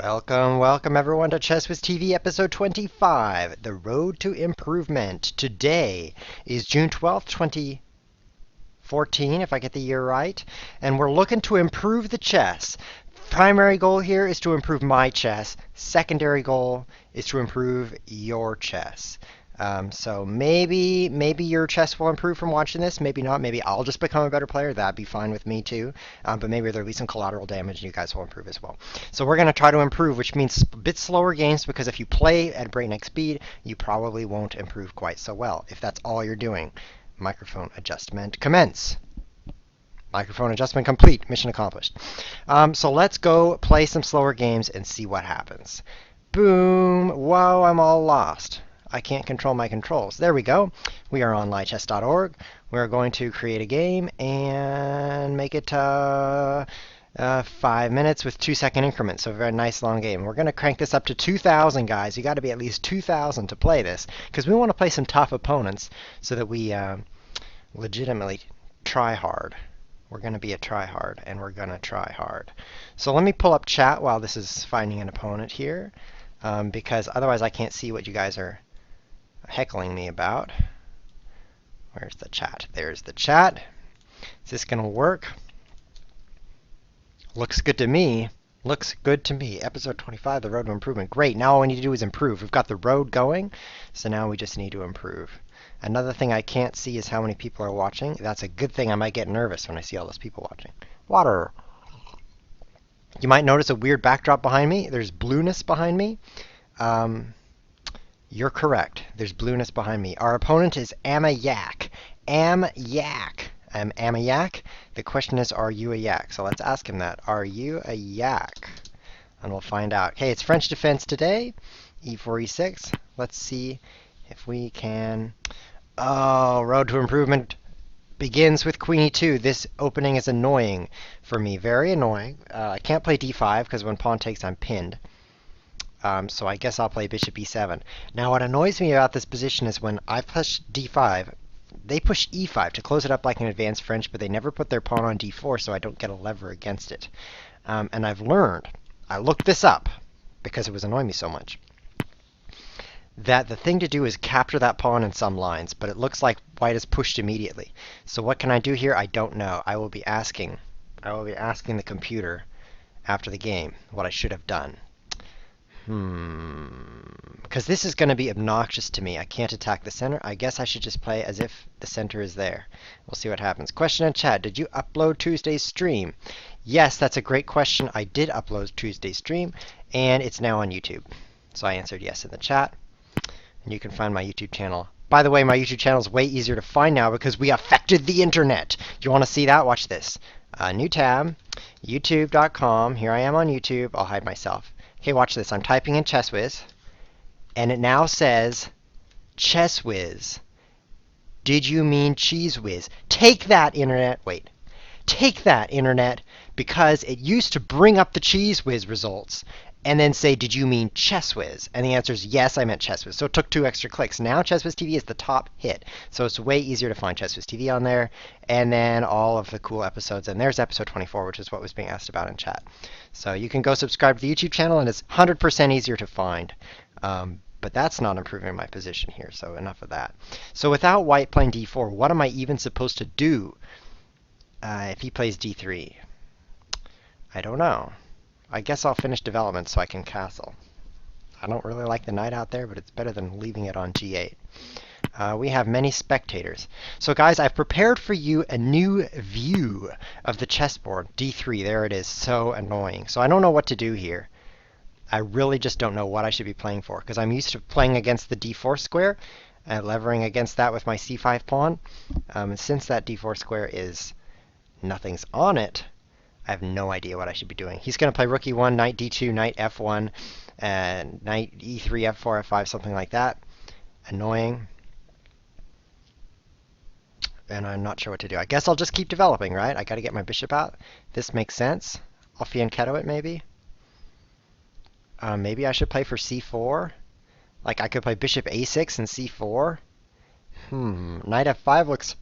Welcome everyone to Chess with TV episode 25, The Road to Improvement. Today is June 12th, 2014, if I get the year right, and we're looking to improve the chess. Primary goal here is to improve my chess. Secondary goal is to improve your chess. So maybe your chess will improve from watching this. Maybe not. Maybe I'll just become a better player. That'd be fine with me too. But maybe there'll be some collateral damage and you guys will improve as well. So we're going to try to improve, which means a bit slower games, because if you play at breakneck speed, you probably won't improve quite so well if that's all you're doing. Microphone adjustment commence. Microphone adjustment complete. Mission accomplished. So let's go play some slower games and see what happens. Boom. Whoa, I'm all lost. I can't control my controls. There we go. We are on lichess.org. We're going to create a game and make it 5 minutes with 2-second increments. So a very nice long game. We're going to crank this up to 2,000, guys. You got to be at least 2,000 to play this, because we want to play some tough opponents so that we legitimately try hard. We're going to be a try hard, and we're going to try hard. So let me pull up chat while this is finding an opponent here, because otherwise I can't see what you guys are heckling me about. Where's the chat? There's the chat. Is this going to work? Looks good to me. Looks good to me. Episode 25, The Road to Improvement. Great. Now all we need to do is improve. We've got the road going, so now we just need to improve. Another thing I can't see is how many people are watching. That's a good thing. I might get nervous when I see all those people watching. Water. You might notice a weird backdrop behind me. There's blueness behind me. You're correct. There's blueness behind me. Our opponent is Yak. Yak. I'm a yak. The question is, are you a yak? So let's ask him that. Are you a yak? And we'll find out. Okay, it's French defense today. E4, E6. Let's see if we can... Oh, road to improvement begins with Queen E2. This opening is annoying for me. Very annoying. I can't play D5 because when pawn takes, I'm pinned. So I guess I'll play bishop e7. Now what annoys me about this position is when I push d5, they push e5 to close it up like an advanced French, but they never put their pawn on d4 so I don't get a lever against it. And I've learned, I looked this up because it was annoying me so much, that the thing to do is capture that pawn in some lines, but it looks like white is pushed immediately. So what can I do here? I don't know. I will be asking the computer after the game what I should have done. Because this is going to be obnoxious to me. I can't attack the center. I guess I should just play as if the center is there. We'll see what happens. Question in chat. Did you upload Tuesday's stream? Yes, that's a great question. I did upload Tuesday's stream, and it's now on YouTube. So I answered yes in the chat. And you can find my YouTube channel. By the way, my YouTube channel is way easier to find now because we affected the internet. You want to see that? Watch this. New tab, youtube.com. Here I am on YouTube. I'll hide myself. Okay, watch this. I'm typing in ChessWhiz, and it now says, Chess Whiz. Did you mean Cheese Whiz? Take that, internet. Wait. Take that, internet, because it used to bring up the Cheese Whiz results and then say, did you mean Chess Whiz? And the answer is yes, I meant Chess Whiz. So it took 2 extra clicks. Now Chess Whiz TV is the top hit. So it's way easier to find Chess Whiz TV on there. And then all of the cool episodes. And there's episode 24, which is what was being asked about in chat. So you can go subscribe to the YouTube channel, and it's 100% easier to find. But that's not improving my position here, so enough of that. So without white playing d4, what am I even supposed to do if he plays d3? I don't know. I guess I'll finish development so I can castle. I don't really like the knight out there, but it's better than leaving it on g8. We have many spectators. So guys, I've prepared for you a new view of the chessboard. d3, there it is. So annoying. So I don't know what to do here. I really just don't know what I should be playing for, because I'm used to playing against the d4 square, levering against that with my c5 pawn. And since that d4 square is nothing's on it, I have no idea what I should be doing. He's going to play rook e1, knight d2, knight f1, and knight e3, f4, f5, something like that. Annoying. And I'm not sure what to do. I guess I'll just keep developing, right? I got to get my bishop out. This makes sense. I'll fianchetto it, maybe. Maybe I should play for c4. Like, I could play bishop a6 and c4. Knight f5 looks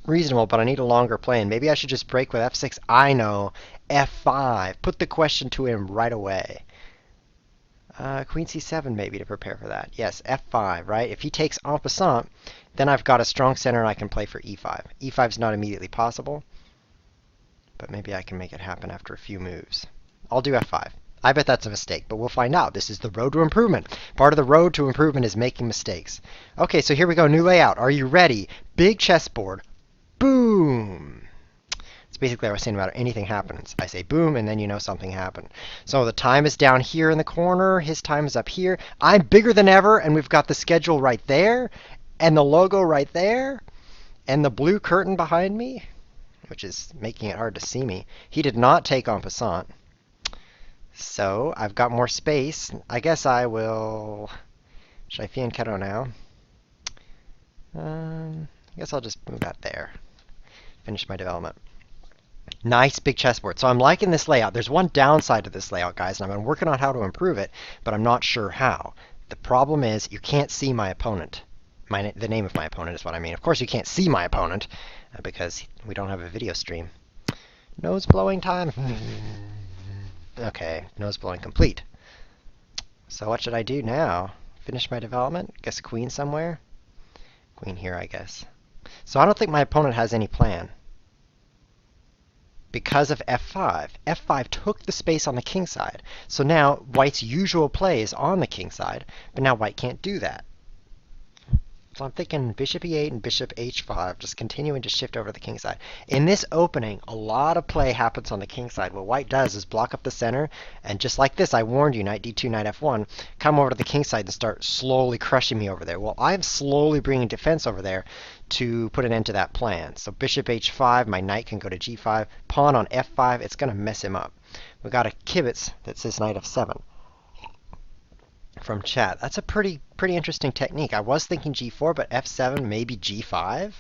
reasonable, but I need a longer plan. Maybe I should just break with f6. I know. f5. Put the question to him right away. Queen c7 maybe to prepare for that. Yes, f5, right? If he takes en passant, then I've got a strong center and I can play for e5. e5 is not immediately possible, but maybe I can make it happen after a few moves. I'll do f5. I bet that's a mistake, but we'll find out. This is the road to improvement. Part of the road to improvement is making mistakes. Okay, so here we go. New layout. Are you ready? Big chessboard. Boom. It's basically what I was saying about anything happens. I say boom, and then you know something happened. So the time is down here in the corner. His time is up here. I'm bigger than ever, and we've got the schedule right there, and the logo right there, and the blue curtain behind me, which is making it hard to see me. He did not take en passant. So I've got more space. I guess I will... Should I fianchetto now? I guess I'll just move that there. Finish my development. Nice big chessboard. So I'm liking this layout. There's one downside to this layout, guys, and I've been working on how to improve it, but I'm not sure how. The problem is you can't see my opponent. The name of my opponent is what I mean. Of course, you can't see my opponent because we don't have a video stream. Nose blowing time. Okay, nose blowing complete. So what should I do now? Finish my development? Guess queen somewhere? Queen here, I guess. So I don't think my opponent has any plan. Because of f5. f5 took the space on the king side. So now white's usual play is on the king side, but now white can't do that. So I'm thinking bishop e8 and bishop h5, just continuing to shift over the king side. In this opening, a lot of play happens on the king side. What white does is block up the center, and just like this, I warned you, knight d2, knight f1, come over to the king side and start slowly crushing me over there. Well, I'm slowly bringing defense over there to put an end to that plan. So bishop h5, my knight can go to g5, pawn on f5, it's going to mess him up. We've got a kibitz that says knight f7. From chat. That's a pretty interesting technique. I was thinking g4, but f7, maybe g5?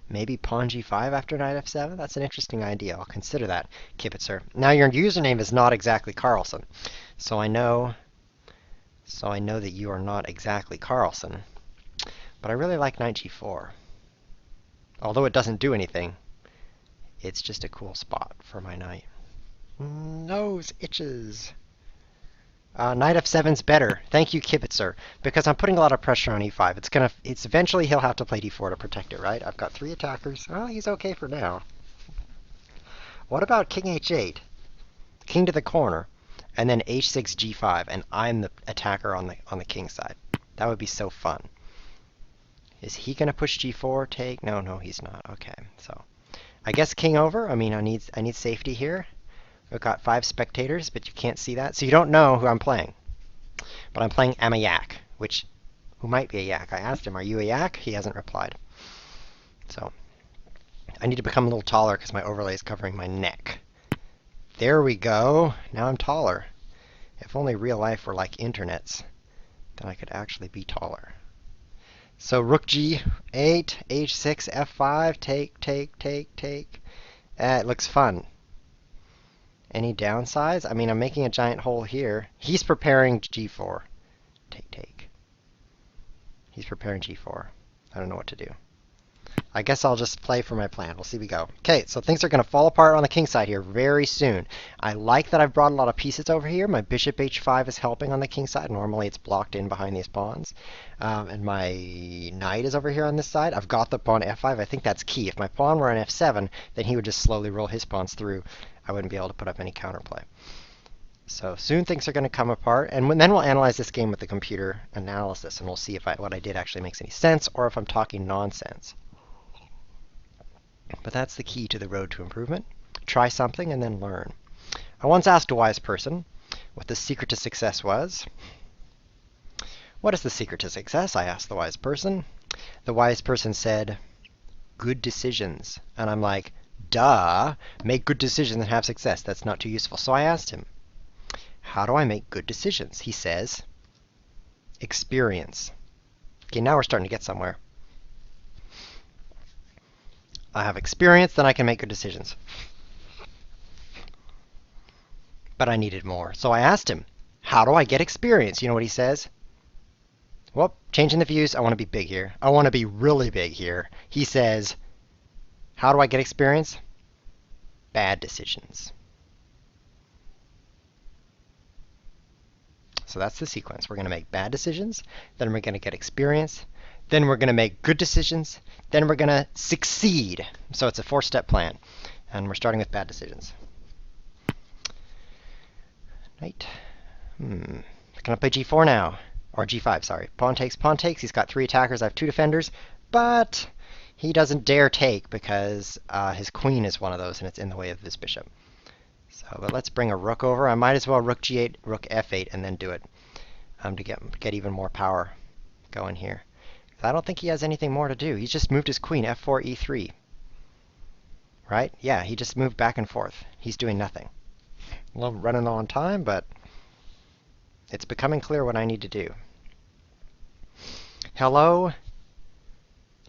Maybe pawn g5 after knight f7? That's an interesting idea. I'll consider that, Kibitzer. Now your username is not exactly Carlson. So I know that you are not exactly Carlson. But I really like knight g4. Although it doesn't do anything, it's just a cool spot for my knight. Nose itches. Knight f7's better. Thank you, Kibitzer. Because I'm putting a lot of pressure on e5. It's eventually he'll have to play d4 to protect it, right? I've got 3 attackers. Well, he's okay for now. What about king h8? King to the corner, and then h6 g5, and I'm the attacker on the king side. That would be so fun. Is he gonna push g4? Take? No, he's not. Okay, so I guess king over. I mean, I need safety here. We've got 5 spectators, but you can't see that. So you don't know who I'm playing. But I'm playing am a yak, who might be a yak. I asked him, are you a yak? He hasn't replied. So I need to become a little taller because my overlay is covering my neck. There we go. Now I'm taller. If only real life were like internets, then I could actually be taller. So rook g8, h6, f5, take. It looks fun. Any downsides? I mean, I'm making a giant hole here. He's preparing g4. Take. He's preparing g4. I don't know what to do. I guess I'll just play for my plan. We'll see we go. Okay, so things are going to fall apart on the king side here very soon. I like that I've brought a lot of pieces over here. My bishop h5 is helping on the king side. Normally it's blocked in behind these pawns. And my knight is over here on this side. I've got the pawn f5. I think that's key. If my pawn were on f7, then he would just slowly roll his pawns through. I wouldn't be able to put up any counterplay. So soon things are going to come apart, and then we'll analyze this game with the computer analysis, and we'll see if what I did actually makes any sense, or if I'm talking nonsense. But that's the key to the road to improvement. Try something and then learn. I once asked a wise person what the secret to success was. What is the secret to success? I asked the wise person. The wise person said, good decisions. And I'm like, duh, make good decisions and have success. That's not too useful. So I asked him, how do I make good decisions? He says, experience. Okay, now we're starting to get somewhere. I have experience, then I can make good decisions. But I needed more. So I asked him, how do I get experience? You know what he says? Well, changing the views, I want to be big here. I want to be really big here. He says, how do I get experience? Bad decisions. So that's the sequence. We're going to make bad decisions, then we're going to get experience, then we're going to make good decisions, then we're going to succeed. So it's a 4-step plan. And we're starting with bad decisions. Knight. Going to play g4 now. Or g5, sorry. Pawn takes, pawn takes. He's got 3 attackers. I have 2 defenders. But he doesn't dare take because his queen is one of those, and it's in the way of this bishop. So, but let's bring a rook over. I might as well rook g8, rook f8, and then do it to get even more power going here. I don't think he has anything more to do. He's just moved his queen, f4, e3. Right? Yeah, he just moved back and forth. He's doing nothing. A little running on time, but it's becoming clear what I need to do. Hello,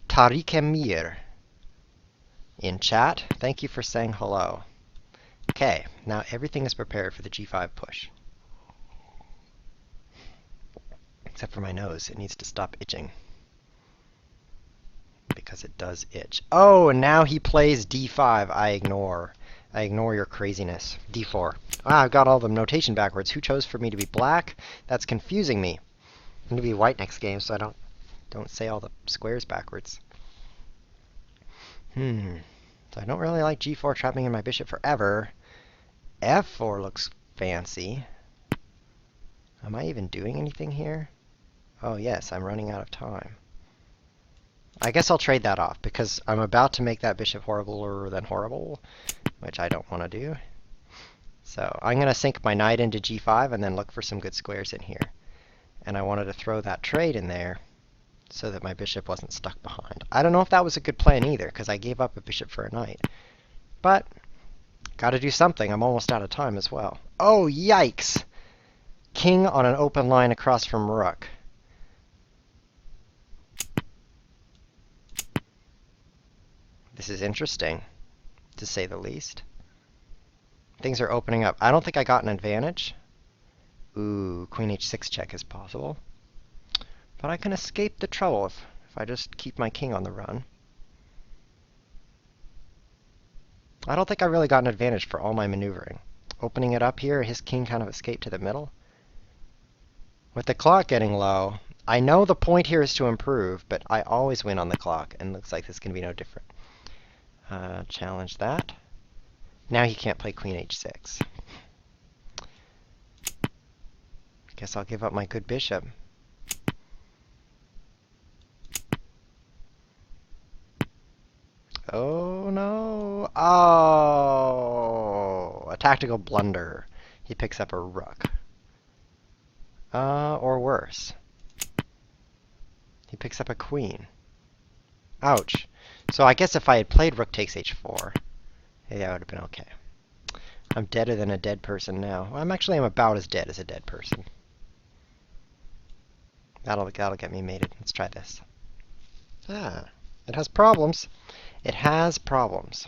Tariq Emir in chat. Thank you for saying hello. Okay, now everything is prepared for the g5 push. Except for my nose. It needs to stop itching. Because it does itch. Oh, and now he plays d5. I ignore your craziness. d4. Ah, I've got all the notation backwards. Who chose for me to be black? That's confusing me. I'm going to be white next game, so I don't say all the squares backwards. So I don't really like g4 trapping in my bishop forever. f4 looks fancy. Am I even doing anything here? Oh yes, I'm running out of time. I guess I'll trade that off, because I'm about to make that bishop horribler than horrible, which I don't want to do. So I'm going to sink my knight into g5 and then look for some good squares in here. And I wanted to throw that trade in there so that my bishop wasn't stuck behind. I don't know if that was a good plan either, because I gave up a bishop for a knight. But, got to do something. I'm almost out of time as well. Oh, yikes! King on an open line across from rook. This is interesting, to say the least. Things are opening up. I don't think I got an advantage. Ooh, queen h6 check is possible. But I can escape the trouble if I just keep my king on the run. I don't think I really got an advantage for all my maneuvering. Opening it up here, his king kind of escaped to the middle. With the clock getting low, I know the point here is to improve, but I always win on the clock, and looks like this can be no different. Challenge that. Now he can't play queen h6. Guess I'll give up my good bishop. Oh no! Oh! A tactical blunder. He picks up a rook. Or worse. He picks up a queen. Ouch. So I guess if I had played rook takes h4, yeah, that would have been okay. I'm deader than a dead person now. Well, I'm about as dead as a dead person. That'll get me mated. Let's try this. Ah, it has problems. It has problems.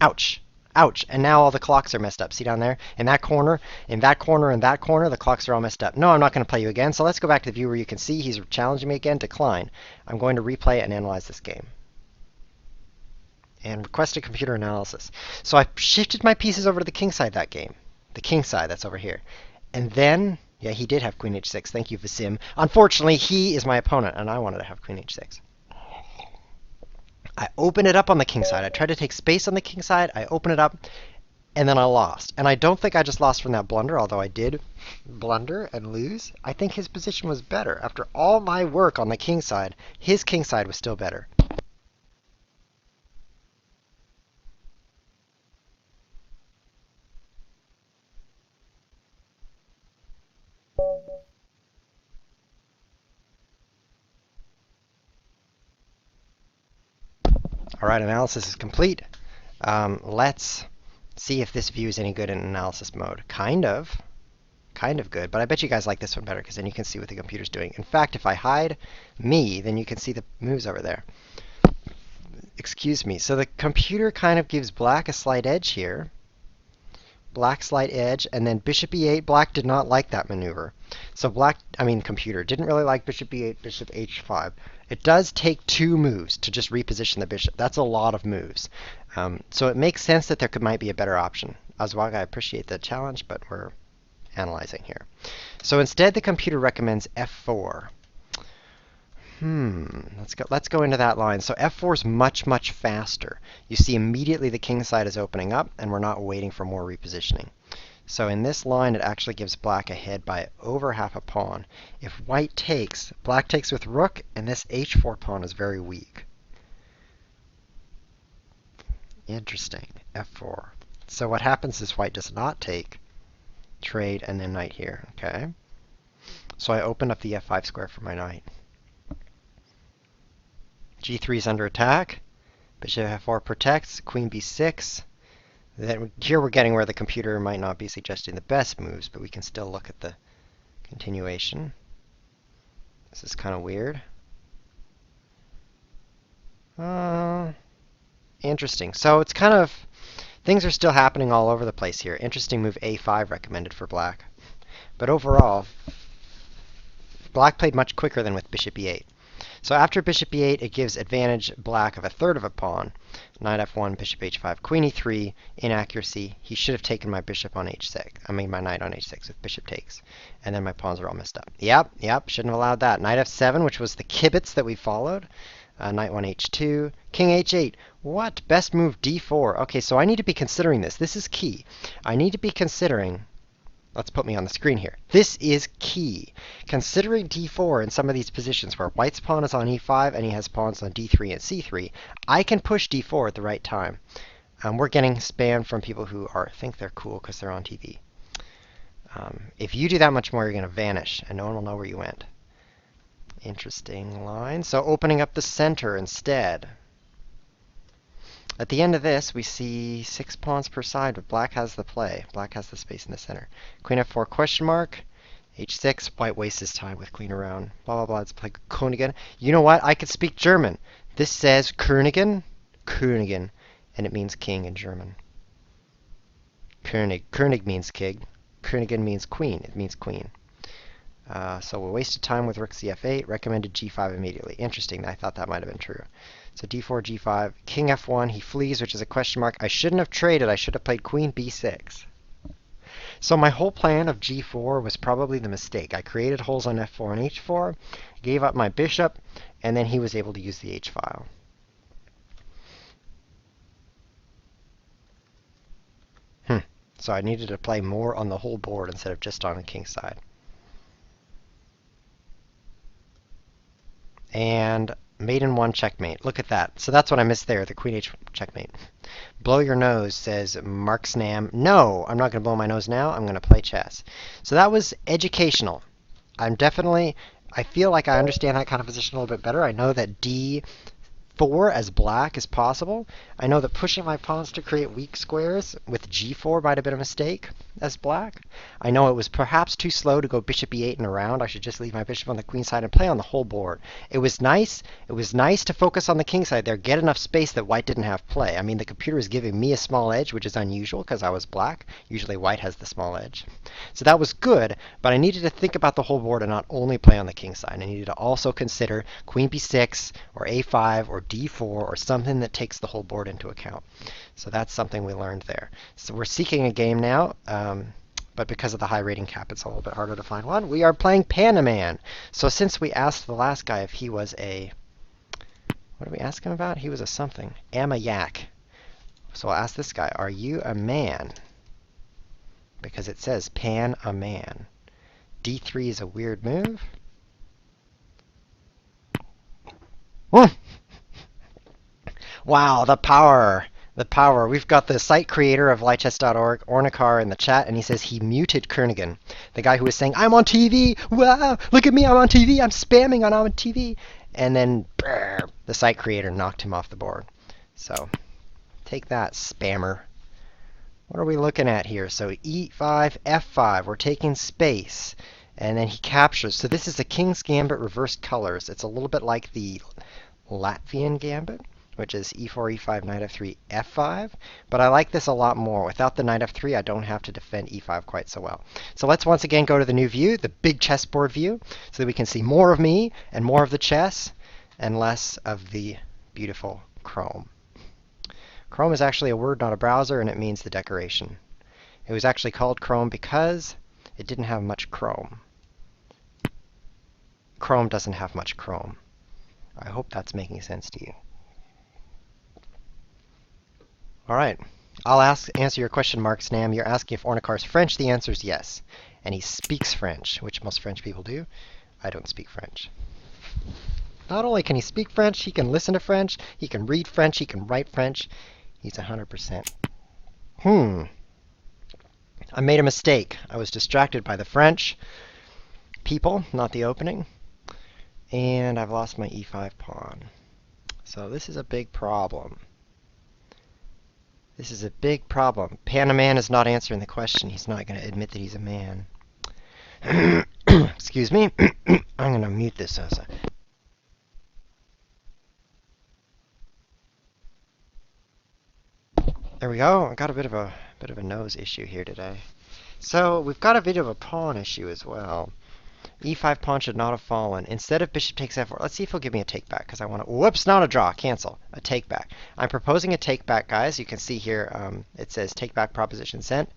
Ouch. Ouch. And now all the clocks are messed up. See down there? In that corner, in that corner, in that corner, the clocks are all messed up. No, I'm not going to play you again. So let's go back to the view where you can see he's challenging me again. Decline. I'm going to replay and analyze this game. And request a computer analysis. So I shifted my pieces over to the king side that game. The king side, that's over here. And then, yeah, he did have queen h6. Thank you, Vasim. Unfortunately, he is my opponent, and I wanted to have queen h6. I open it up on the king side. I tried to take space on the king side. I open it up, and then I lost. And I don't think I just lost from that blunder, although I did blunder and lose. I think his position was better. After all my work on the king side, his king side was still better. All right, analysis is complete. Let's see if this view is any good in analysis mode. Kind of good, but I bet you guys like this one better because then you can see what the computer's doing. In fact, if I hide me, then you can see the moves over there. Excuse me. So the computer kind of gives black a slight edge here. Black slight edge, and then bishop e8. Black did not like that maneuver. So computer didn't really like bishop e8, bishop h5. It does take 2 moves to just reposition the bishop. That's a lot of moves. So it makes sense that there might be a better option. Oswald, I appreciate the challenge, but we're analyzing here. So instead, the computer recommends f4. Let's go into that line. So f4 is much, much faster. You see immediately the king side is opening up, and we're not waiting for more repositioning. So in this line, it actually gives black ahead by over half a pawn. If white takes, black takes with rook, and this h4 pawn is very weak. Interesting, f4. So what happens is white does not take, trade, and then knight here, okay? So I open up the f5 square for my knight. g3 is under attack. Bishop f4 protects, queen b6. Then here we're getting where the computer might not be suggesting the best moves, but we can still look at the continuation. This is kind of weird. Interesting. So it's kind of, things are still happening all over the place here. Interesting move a5 recommended for black. But overall, black played much quicker than with bishop e8. So after bishop e8, it gives advantage black of a third of a pawn. Knight f1, bishop h5, queen e3, inaccuracy. He should have taken my bishop on h6. I mean my knight on h6 with bishop takes. And then my pawns are all messed up. Yep, shouldn't have allowed that. Knight f7, which was the kibitz that we followed. Knight 1 h2, king h8. What? Best move d4. Okay, so I need to be considering this. This is key. I need to be considering, let's put me on the screen here. This is key. Considering d4 in some of these positions where white's pawn is on e5 and he has pawns on d3 and c3, I can push d4 at the right time. We're getting spam from people who think they're cool because they're on TV. If you do that much more, you're going to vanish and no one will know where you went. Interesting line. So opening up the center instead. At the end of this, we see 6 pawns per side, but black has the play. Black has the space in the center. Queen f4 question mark. h6. White wastes his time with queen around. Blah, blah, blah. Let's play Königen. You know what? I could speak German. This says Königen, Königen, and it means king in German. König means king. Königen means queen. It means queen. So we wasted time with rook cf8, recommended g5 immediately. Interesting, I thought that might have been true. So d4, g5, king f1, he flees, which is a question mark. I shouldn't have traded, I should have played queen b6. So my whole plan of g4 was probably the mistake. I created holes on f4 and h4, gave up my bishop, and then he was able to use the h-file. So I needed to play more on the whole board instead of just on the king side. And mate in 1 checkmate. Look at that. So that's what I missed there, the queen h checkmate. Blow your nose, says Mark Snam. No, I'm not going to blow my nose now. I'm going to play chess. So that was educational. I feel like I understand that kind of position a little bit better. I know that d4 as black is possible. I know that pushing my pawns to create weak squares with g4 might have been a mistake as black. I know it was perhaps too slow to go bishop e8 and around. I should just leave my bishop on the queen side and play on the whole board. It was nice. It was nice to focus on the king side there, get enough space that white didn't have play. I mean, the computer was giving me a small edge, which is unusual because I was black. Usually white has the small edge. So that was good, but I needed to think about the whole board and not only play on the king side. I needed to also consider queen b6 or a5 or d4 or something that takes the whole board into account. So that's something we learned there. So we're seeking a game now, but because of the high rating cap, it's a little bit harder to find one. We are playing Panaman. So since we asked the last guy if he was a, what did we ask him about? He was a something. Am a yak. So I'll ask this guy, are you a man? Because it says pan a man. d3 is a weird move. Wow, the power. The power. We've got the site creator of lichess.org, Ornikar, in the chat, and he says he muted Königen, the guy who was saying, I'm on TV! Wow! Look at me, I'm on TV! I'm spamming I'm on TV! And then, brr, the site creator knocked him off the board. So, take that, spammer. What are we looking at here? So, e5, f5. We're taking space. And then he captures. So this is a King's Gambit reversed colors. It's a little bit like the Latvian Gambit, which is e4, e5, knight f3, f5. But I like this a lot more. Without the knight f3, I don't have to defend e5 quite so well. So let's once again go to the new view, the big chessboard view, so that we can see more of me and more of the chess and less of the beautiful Chrome. Chrome is actually a word, not a browser, and it means the decoration. It was actually called Chrome because it didn't have much Chrome. Chrome doesn't have much Chrome. I hope that's making sense to you. All right. I'll answer your question, Mark Snam. You're asking if Ornicar's French. The answer is yes. And he speaks French, which most French people do. I don't speak French. Not only can he speak French, he can listen to French, he can read French, he can write French. He's 100%. I made a mistake. I was distracted by the French people, not the opening. And I've lost my e5 pawn. So this is a big problem. This is a big problem. Panaman is not answering the question. He's not going to admit that he's a man. Excuse me. I'm going to mute this. There we go. I got a bit of a nose issue here today. So we've got a bit of a pawn issue as well. e5 pawn should not have fallen. Instead of bishop takes f4, let's see if he'll give me a take back, because I want to, whoops, not a draw, cancel, a take back. I'm proposing a take back, guys. You can see here, it says take back proposition sent.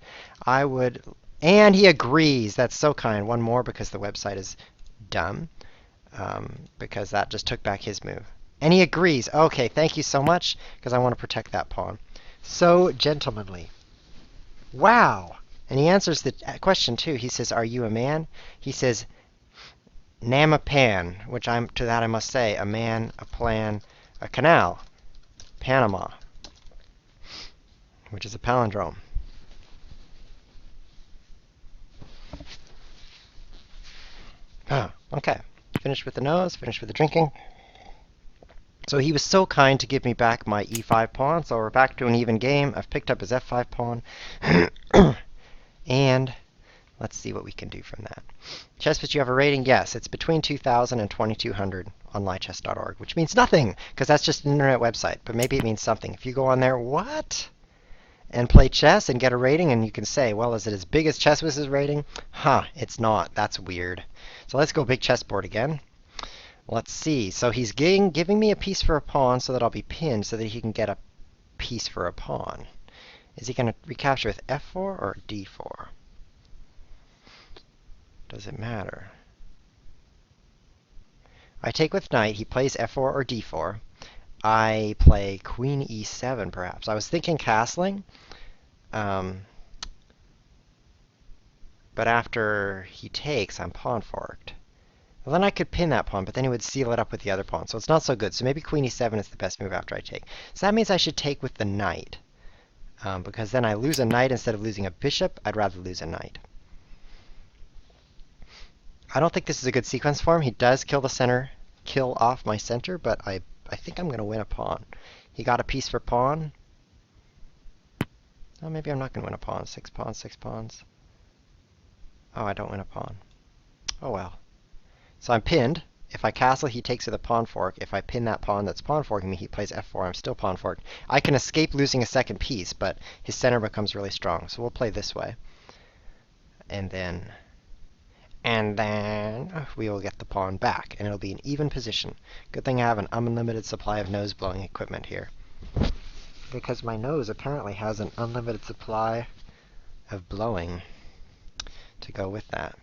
I would, and he agrees. That's so kind. One more, because the website is dumb, because that just took back his move. And he agrees. Okay, thank you so much, because I want to protect that pawn. So gentlemanly. Wow. And he answers the question too. He says, "Are you a man?" He says, "Nam a pan," which to that I must say, a man, a plan, a canal, Panama, which is a palindrome. Okay. Finished with the nose, finished with the drinking. So he was so kind to give me back my e5 pawn, so we're back to an even game. I've picked up his f5 pawn. And let's see what we can do from that. Chessbit, you have a rating? Yes, it's between 2,000 and 2,200 on lychess.org, which means nothing, because that's just an internet website. But maybe it means something. If you go on there, what? And play chess and get a rating, and you can say, well, is it as big as Chessbit's rating? It's not. That's weird. So let's go big chessboard again. Let's see. So he's giving me a piece for a pawn so that I'll be pinned so that he can get a piece for a pawn. Is he going to recapture with f4 or d4? Does it matter? I take with knight. He plays f4 or d4. I play queen e7, perhaps. I was thinking castling. But after he takes, I'm pawn forked. Well, then I could pin that pawn, but then he would seal it up with the other pawn. So it's not so good. So maybe queen e7 is the best move after I take. So that means I should take with the knight. Because then I lose a knight instead of losing a bishop. I'd rather lose a knight. I don't think this is a good sequence for him. He does kill off my center, but I think I'm going to win a pawn. He got a piece for pawn. Oh, maybe I'm not going to win a pawn. 6 pawns, 6 pawns. Oh, I don't win a pawn. Oh well. So I'm pinned. If I castle, he takes with a pawn fork. If I pin that pawn that's pawn forking me, he plays f4. I'm still pawn forked. I can escape losing a second piece, but his center becomes really strong. So we'll play this way. And then we will get the pawn back, and it'll be an even position. Good thing I have an unlimited supply of nose-blowing equipment here. Because my nose apparently has an unlimited supply of blowing to go with that.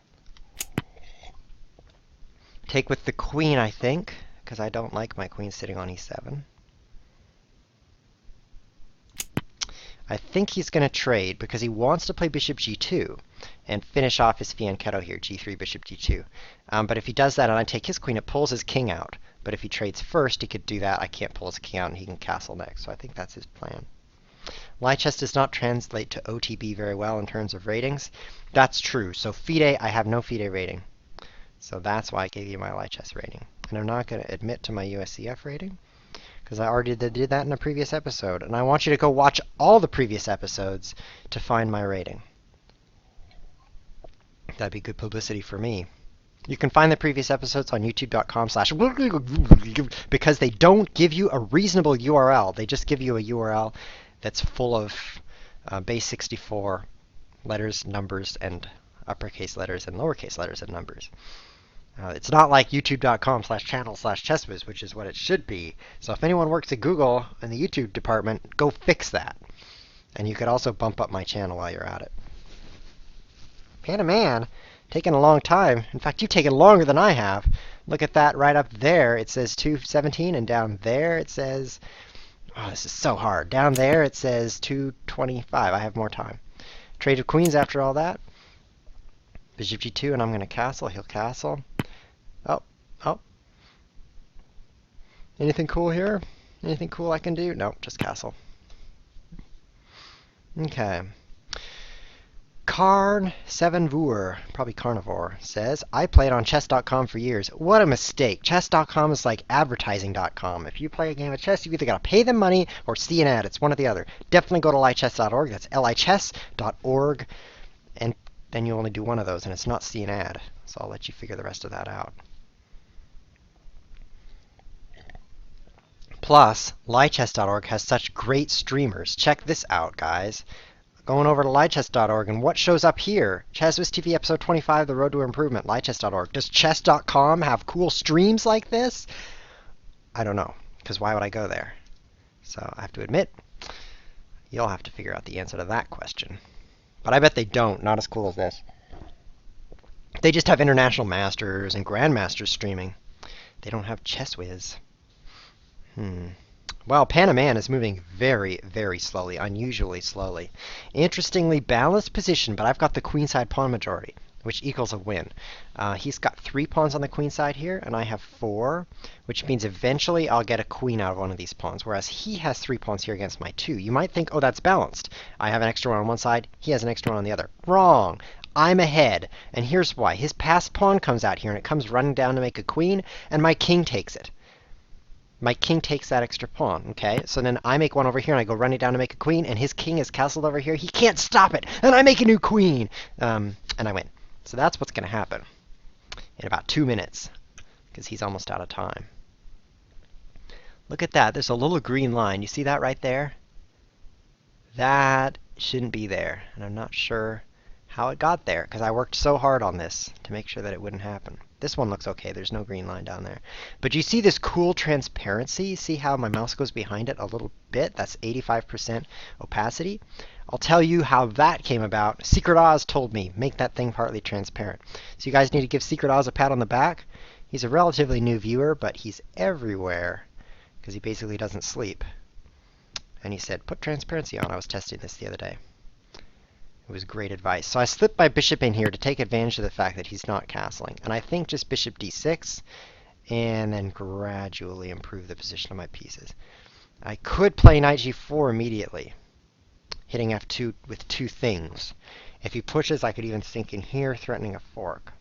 Take with the queen, I think, because I don't like my queen sitting on e7. I think he's going to trade because he wants to play bishop g2 and finish off his fianchetto here, g3, bishop g2. But if he does that and I take his queen, it pulls his king out. But if he trades first, he could do that. I can't pull his king out, and he can castle next. So I think that's his plan. Lychess does not translate to OTB very well in terms of ratings. That's true. So FIDE, I have no FIDE rating. So that's why I gave you my Lychess rating. And I'm not going to admit to my USCF rating, because I already did that in a previous episode. And I want you to go watch all the previous episodes to find my rating. That'd be good publicity for me. You can find the previous episodes on youtube.com/ because they don't give you a reasonable URL. They just give you a URL that's full of base 64 letters, numbers, and uppercase letters and lowercase letters and numbers. It's not like youtube.com/channel/chessbiz, which is what it should be. So if anyone works at Google in the YouTube department, go fix that. And you could also bump up my channel while you're at it. Panda Man, taking a long time. In fact, you've taken longer than I have. Look at that right up there. It says 217, and down there it says, oh, this is so hard. Down there it says 225. I have more time. Traded queens after all that. Bishop g2, and I'm going to castle. He'll castle. Oh, oh. Anything cool here? Anything cool I can do? Nope, just castle. Okay. Carn7Vur, probably carnivore, says, I played on chess.com for years. What a mistake. Chess.com is like advertising.com. If you play a game of chess, you either got to pay them money or see an ad. It's one or the other. Definitely go to lichess.org. That's lichess.org. And then you only do one of those, and it's not see an ad. So I'll let you figure the rest of that out. Plus, lichess.org has such great streamers. Check this out, guys. Going over to lichess.org, and what shows up here? ChessWhiz TV episode 25, The Road to Improvement, lichess.org. Does chess.com have cool streams like this? I don't know, because why would I go there? So I have to admit, you'll have to figure out the answer to that question. But I bet they don't, not as cool as this. They just have international masters and grandmasters streaming. They don't have ChessWhiz. Well, Panda Man is moving very, very slowly, unusually slowly. Interestingly balanced position, but I've got the queenside pawn majority, which equals a win. He's got 3 pawns on the queen side here, and I have 4, which means eventually I'll get a queen out of one of these pawns, whereas he has 3 pawns here against my 2. You might think, oh, that's balanced. I have an extra one on one side, he has an extra one on the other. Wrong! I'm ahead, and here's why. His passed pawn comes out here, and it comes running down to make a queen, and my king takes it. My king takes that extra pawn, okay? So then I make one over here, and I go running down to make a queen, and his king is castled over here. He can't stop it, and I make a new queen, and I win. So that's what's going to happen in about 2 minutes, because he's almost out of time. Look at that. There's a little green line. You see that right there? That shouldn't be there, and I'm not sure how it got there, because I worked so hard on this to make sure that it wouldn't happen. This one looks okay. There's no green line down there. But you see this cool transparency? See how my mouse goes behind it a little bit? That's 85% opacity. I'll tell you how that came about. Secret Oz told me, make that thing partly transparent. So you guys need to give Secret Oz a pat on the back. He's a relatively new viewer, but he's everywhere because he basically doesn't sleep. And he said, put transparency on. I was testing this the other day. It was great advice. So I slipped my bishop in here to take advantage of the fact that he's not castling. And I think just bishop d6, and then gradually improve the position of my pieces. I could play knight g4 immediately, hitting f2 with 2 things. If he pushes, I could even sink in here, threatening a fork.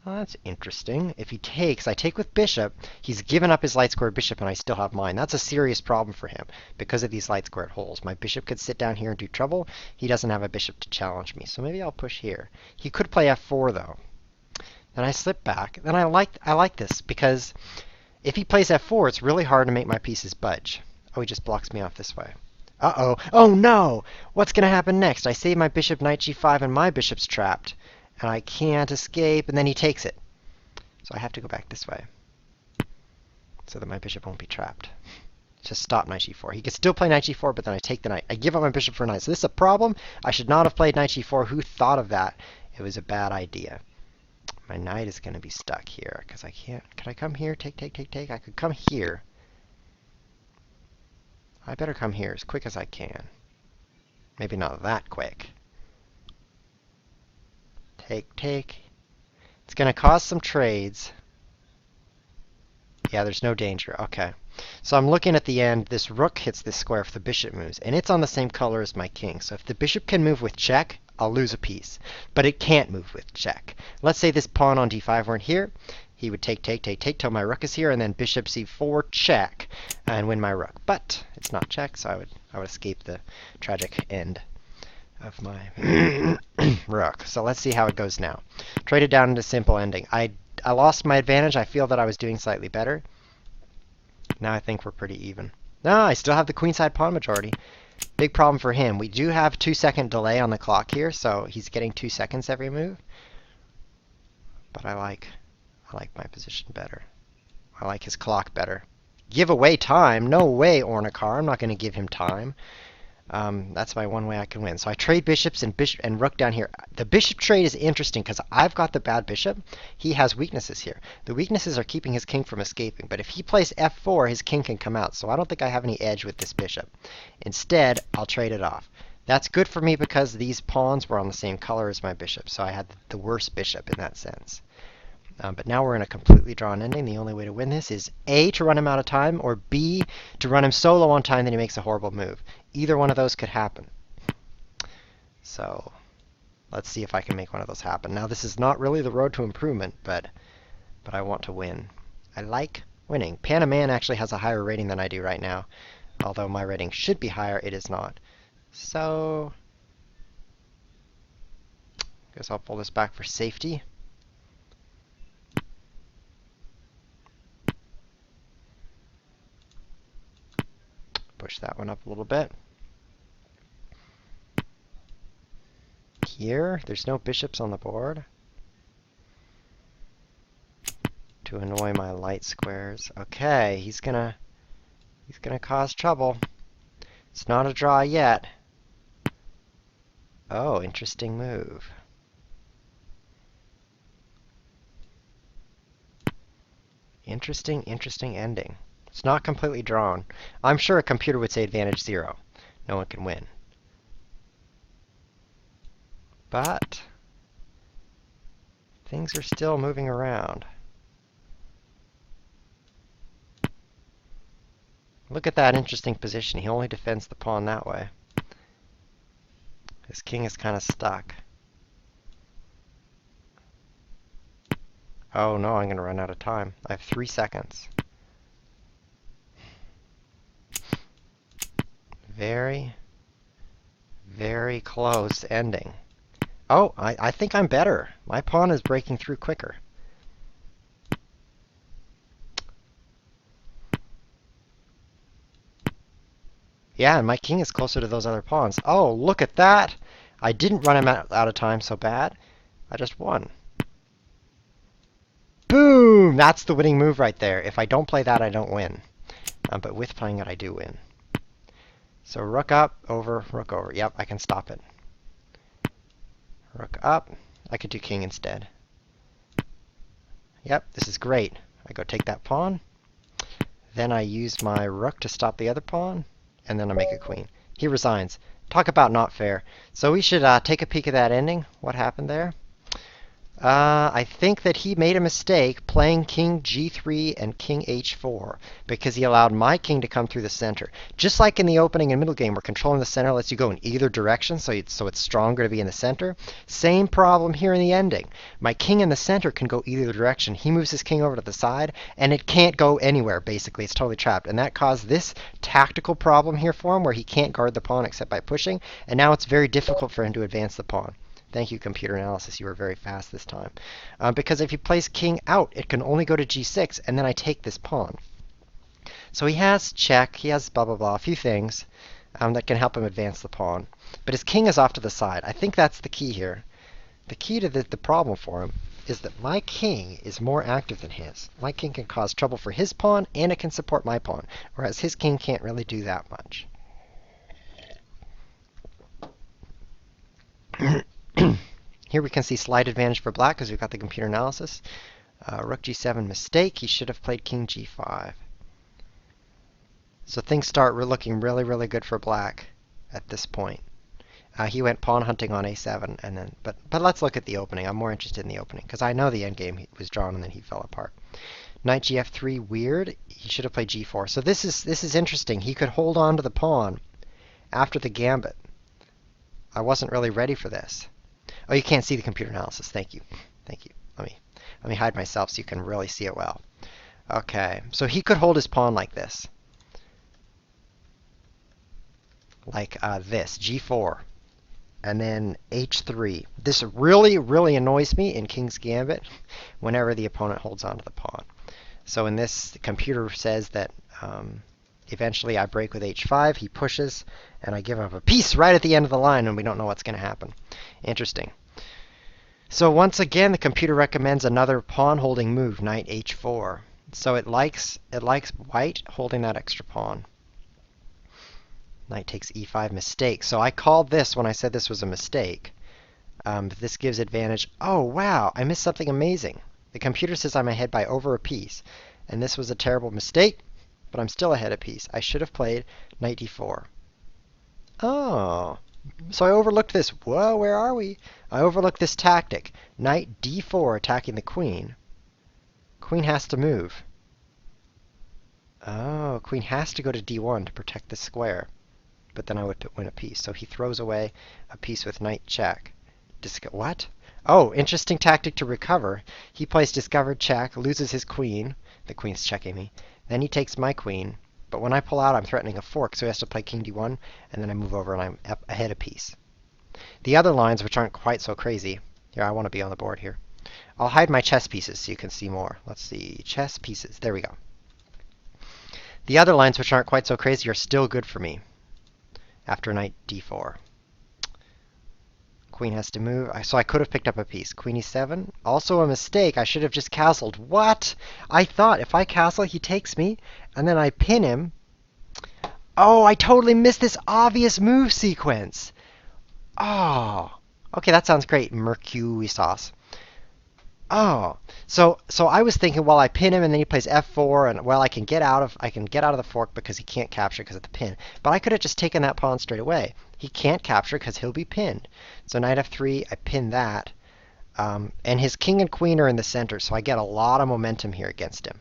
Well, that's interesting. If he takes, I take with bishop. He's given up his light squared bishop, and I still have mine. That's a serious problem for him because of these light squared holes. My bishop could sit down here and do trouble. He doesn't have a bishop to challenge me, so maybe I'll push here. He could play f4, though. Then I slip back. Then I like this because if he plays f4, it's really hard to make my pieces budge. Oh, he just blocks me off this way. Uh-oh. Oh, no! What's going to happen next? I save my bishop, knight g5, and my bishop's trapped. And I can't escape, and then he takes it. So I have to go back this way so that my bishop won't be trapped. Just stop knight g4. He can still play knight g4, but then I take the knight. I give up my bishop for a knight. So this is a problem. I should not have played knight g4. Who thought of that? It was a bad idea. My knight is going to be stuck here because I can't. Can I come here? Take, take, take, take. I could come here. I better come here as quick as I can. Maybe not that quick. Take, take. It's going to cause some trades. Yeah, there's no danger. Okay. So I'm looking at the end. This rook hits this square if the bishop moves. And it's on the same color as my king. So if the bishop can move with check, I'll lose a piece. But it can't move with check. Let's say this pawn on d5 weren't here. He would take, take, take, take till my rook is here. And then bishop c4 check and win my rook. But it's not check, so I would escape the tragic end of my rook. So let's see how it goes now. Trade it down into simple ending. I lost my advantage. I feel that I was doing slightly better. Now I think we're pretty even. No, I still have the queenside pawn majority. Big problem for him. We do have 2-second delay on the clock here, so he's getting 2 seconds every move. But I like my position better. I like his clock better. Give away time? No way, Ornikar. I'm not going to give him time. That's my one way I can win. So I trade bishops and rook down here. The bishop trade is interesting because I've got the bad bishop. He has weaknesses here. The weaknesses are keeping his king from escaping. But if he plays f4, his king can come out. So I don't think I have any edge with this bishop. Instead, I'll trade it off. That's good for me because these pawns were on the same color as my bishop. So I had the worst bishop in that sense. But now we're in a completely drawn ending. The only way to win this is A, to run him out of time, or B, to run him so low on time that he makes a horrible move. Either one of those could happen. So let's see if I can make one of those happen. Now, this is not really the road to improvement, but I want to win. I like winning. Panaman actually has a higher rating than I do right now. Although my rating should be higher, it is not. So I guess I'll pull this back for safety. Push that one up a little bit. Here, there's no bishops on the board to annoy my light squares. Okay, he's gonna cause trouble. It's not a draw yet. Oh, interesting move. Interesting ending. It's not completely drawn. I'm sure a computer would say advantage 0. No one can win. But things are still moving around. Look at that interesting position. He only defends the pawn that way. His king is kind of stuck. Oh no, I'm going to run out of time. I have 3 seconds. Very, very close ending. Oh, I think I'm better. My pawn is breaking through quicker. Yeah, and my king is closer to those other pawns. Oh, look at that! I didn't run him out of time so bad. I just won. Boom! That's the winning move right there. If I don't play that, I don't win. But with playing it, I do win. So rook up, over, rook over. Yep, I can stop it. Rook up. I could do king instead. Yep, this is great. I go take that pawn. Then I use my rook to stop the other pawn. And then I make a queen. He resigns. Talk about not fair. So we should take a peek at that ending. What happened there? I think that he made a mistake playing king g3 and king h4 because he allowed my king to come through the center. Just like in the opening and middle game where controlling the center lets you go in either direction, so it's stronger to be in the center. Same problem here in the ending. My king in the center can go either direction. He moves his king over to the side, and it can't go anywhere, basically. It's totally trapped. And that caused this tactical problem here for him where he can't guard the pawn except by pushing, and now it's very difficult for him to advance the pawn. Thank you, computer analysis. You were very fast this time. Because if he plays king out, it can only go to g6, and then I take this pawn. So he has check, he has blah, blah, blah, a few things that can help him advance the pawn. But his king is off to the side. I think that's the key here. The key to the problem for him is that my king is more active than his. My king can cause trouble for his pawn, and it can support my pawn, whereas his king can't really do that much. Here we can see slight advantage for black because we've got the computer analysis. Rook g7 mistake. He should have played king g5. So things start looking really, really good for black at this point. He went pawn hunting on a7, and then but let's look at the opening. I'm more interested in the opening because I know the endgame was drawn and then he fell apart. Knight gf3, weird. He should have played g4. So this is interesting. He could hold on to the pawn after the gambit. I wasn't really ready for this. Oh, you can't see the computer analysis. Thank you. Thank you. Let me hide myself so you can really see it well. Okay, so he could hold his pawn like this. Like this, g4. And then h3. This really, really annoys me in King's Gambit whenever the opponent holds onto the pawn. So in this, the computer says that eventually I break with h5, he pushes, and I give him a piece right at the end of the line, and we don't know what's going to happen. Interesting. So once again, the computer recommends another pawn-holding move, knight h4. So it likes white holding that extra pawn. Knight takes e5, mistake. So I called this when I said this was a mistake. This gives advantage. Oh, wow, I missed something amazing. The computer says I'm ahead by over a piece. And this was a terrible mistake, but I'm still ahead a piece. I should have played knight d4. Oh, so I overlooked this. Whoa, where are we? I overlooked this tactic. Knight d4 attacking the queen. Queen has to move. Oh, queen has to go to d1 to protect the square. But then I would win a piece. So he throws away a piece with knight check. What? Oh, interesting tactic to recover. He plays discovered check, loses his queen. The queen's checking me. Then he takes my queen. But when I pull out, I'm threatening a fork, so he has to play king d1, and then I move over and I'm ahead a piece. The other lines, which aren't quite so crazy. Here, I want to be on the board here. I'll hide my chess pieces so you can see more. Let's see, chess pieces. There we go. The other lines, which aren't quite so crazy, are still good for me. After knight d4. Queen has to move. So I could have picked up a piece. Queen e7. Also a mistake. I should have just castled. What? I thought if I castle, he takes me, and then I pin him. Oh, I totally missed this obvious move sequence. Oh. Okay, that sounds great. Mercury sauce. Oh, so I was thinking, well, I pin him and then he plays f4, and well, I can get out of the fork because he can't capture because of the pin. But I could have just taken that pawn straight away. He can't capture because he'll be pinned. So knight f3, I pin that, and his king and queen are in the center, so I get a lot of momentum here against him.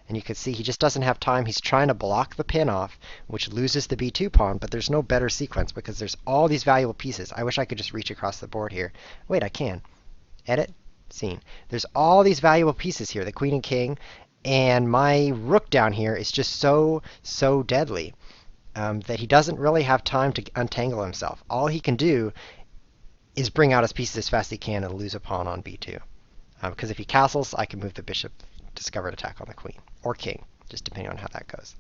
And you can see he just doesn't have time. He's trying to block the pin off, which loses the b2 pawn, but there's no better sequence because there's all these valuable pieces. I wish I could just reach across the board here. Wait, I can. Edit. Scene. There's all these valuable pieces here, the queen and king, and my rook down here is just so deadly that he doesn't really have time to untangle himself. All he can do is bring out his pieces as fast as he can and lose a pawn on b2. Because if he castles, I can move the bishop, discovered attack on the queen, or king, just depending on how that goes.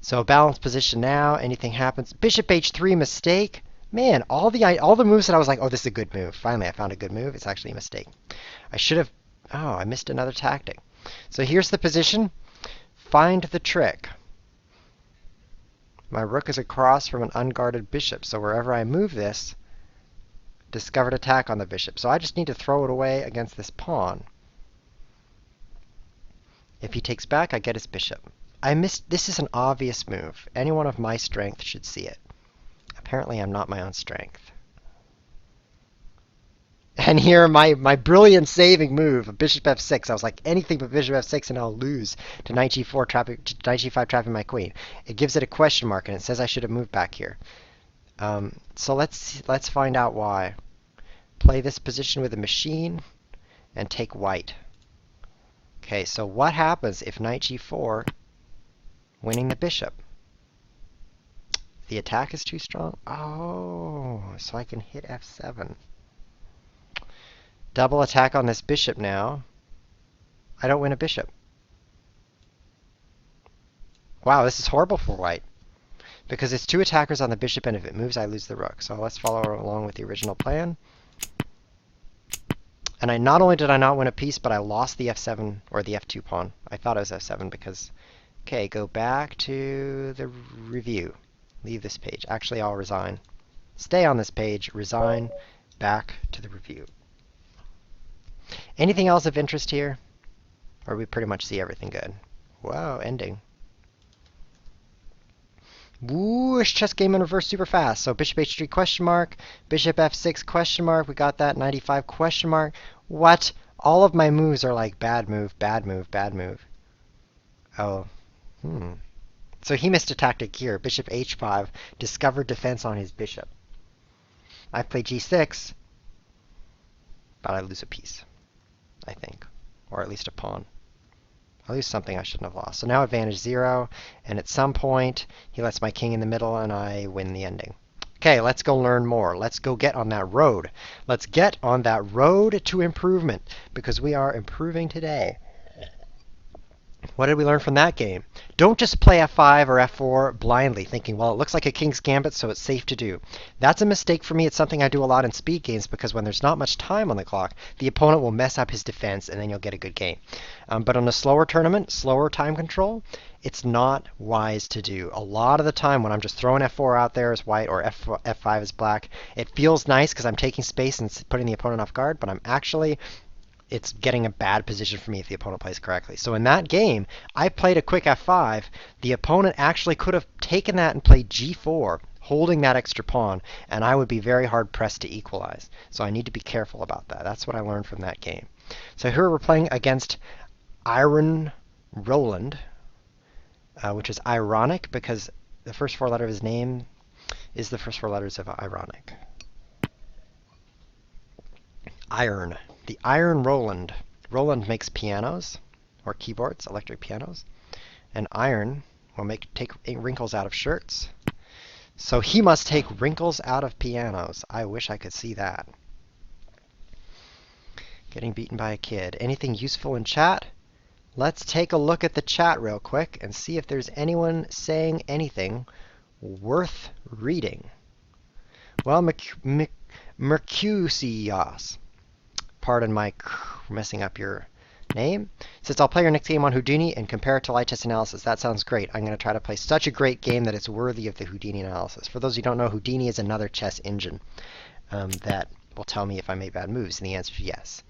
So balanced position now, anything happens. Bishop h3, mistake. Man, all the moves that I was like, oh, this is a good move. Finally, I found a good move. It's actually a mistake. I should have, oh, I missed another tactic. So here's the position. Find the trick. My rook is across from an unguarded bishop, so wherever I move this, discovered attack on the bishop. So I just need to throw it away against this pawn. If he takes back, I get his bishop. This is an obvious move. Anyone of my strength should see it. Apparently, I'm not my own strength. And here, my brilliant saving move of bishop f6. I was like, anything but bishop f6 and I'll lose to knight g4, knight g5 trapping my queen. It gives it a question mark, and it says I should have moved back here. So let's find out why. Play this position with a machine and take white. Okay, so what happens if knight g4, winning the bishop? The attack is too strong? Oh, so I can hit f7. Double attack on this bishop now. I don't win a bishop. Wow, this is horrible for white. Because it's two attackers on the bishop, and if it moves, I lose the rook. So let's follow along with the original plan. And not only did I not win a piece, but I lost the f7, or the f2 pawn. I thought it was f7 because... Okay, go back to the review. Leave this page. Actually, I'll resign. Stay on this page, resign, back to the review. Anything else of interest here? Or we pretty much see everything good? Wow, ending. Whoosh, chess game in reverse super fast. So bishop h3 question mark, bishop f6 question mark. We got that, 95 question mark. What? All of my moves are like bad move, bad move, bad move. Oh, So he missed a tactic here. Bishop h5, discovered defense on his bishop. I play g6, but I lose a piece, I think. Or at least a pawn. I lose something I shouldn't have lost. So now advantage 0, and at some point, he lets my king in the middle, and I win the ending. Okay, let's go learn more. Let's go get on that road. Let's get on that road to improvement, because we are improving today. What did we learn from that game? Don't just play f5 or f4 blindly, thinking, well, it looks like a king's gambit, so it's safe to do. That's a mistake for me. It's something I do a lot in speed games because when there's not much time on the clock, the opponent will mess up his defense, and then you'll get a good game. But on a slower tournament, slower time control, it's not wise to do. A lot of the time when I'm just throwing f4 out there as white or f5 as black, it feels nice because I'm taking space and putting the opponent off guard, but it's getting a bad position for me if the opponent plays correctly. So in that game, I played a quick f5. The opponent actually could have taken that and played g4, holding that extra pawn, and I would be very hard pressed to equalize. So I need to be careful about that. That's what I learned from that game. So here we're playing against Iron Roland, which is ironic because the first four letters of his name is the first four letters of ironic. Iron. The Iron Roland. Roland makes pianos, or keyboards, electric pianos. And iron will take wrinkles out of shirts. So he must take wrinkles out of pianos. I wish I could see that. Getting beaten by a kid. Anything useful in chat? Let's take a look at the chat real quick and see if there's anyone saying anything worth reading. Well, Mercusios. Pardon my messing up your name. Says, I'll play your next game on Houdini and compare it to light test analysis. That sounds great. I'm going to try to play such a great game that it's worthy of the Houdini analysis. For those who don't know, Houdini is another chess engine that will tell me if I made bad moves, and the answer is yes.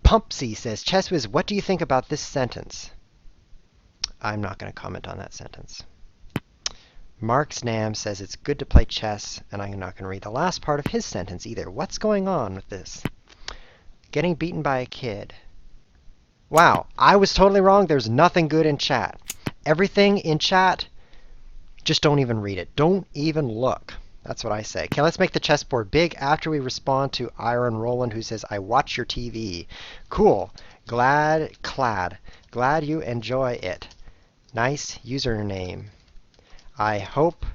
Pumpsy says, ChessWiz, what do you think about this sentence? I'm not going to comment on that sentence. Mark Snam says it's good to play chess, and I'm not going to read the last part of his sentence either. What's going on with this? Getting beaten by a kid. Wow, I was totally wrong. There's nothing good in chat. Everything in chat, just don't even read it. Don't even look. That's what I say. Okay, let's make the chessboard big after we respond to Iron Roland, who says, I watch your TV. Cool. Glad you enjoy it. Nice username. I hope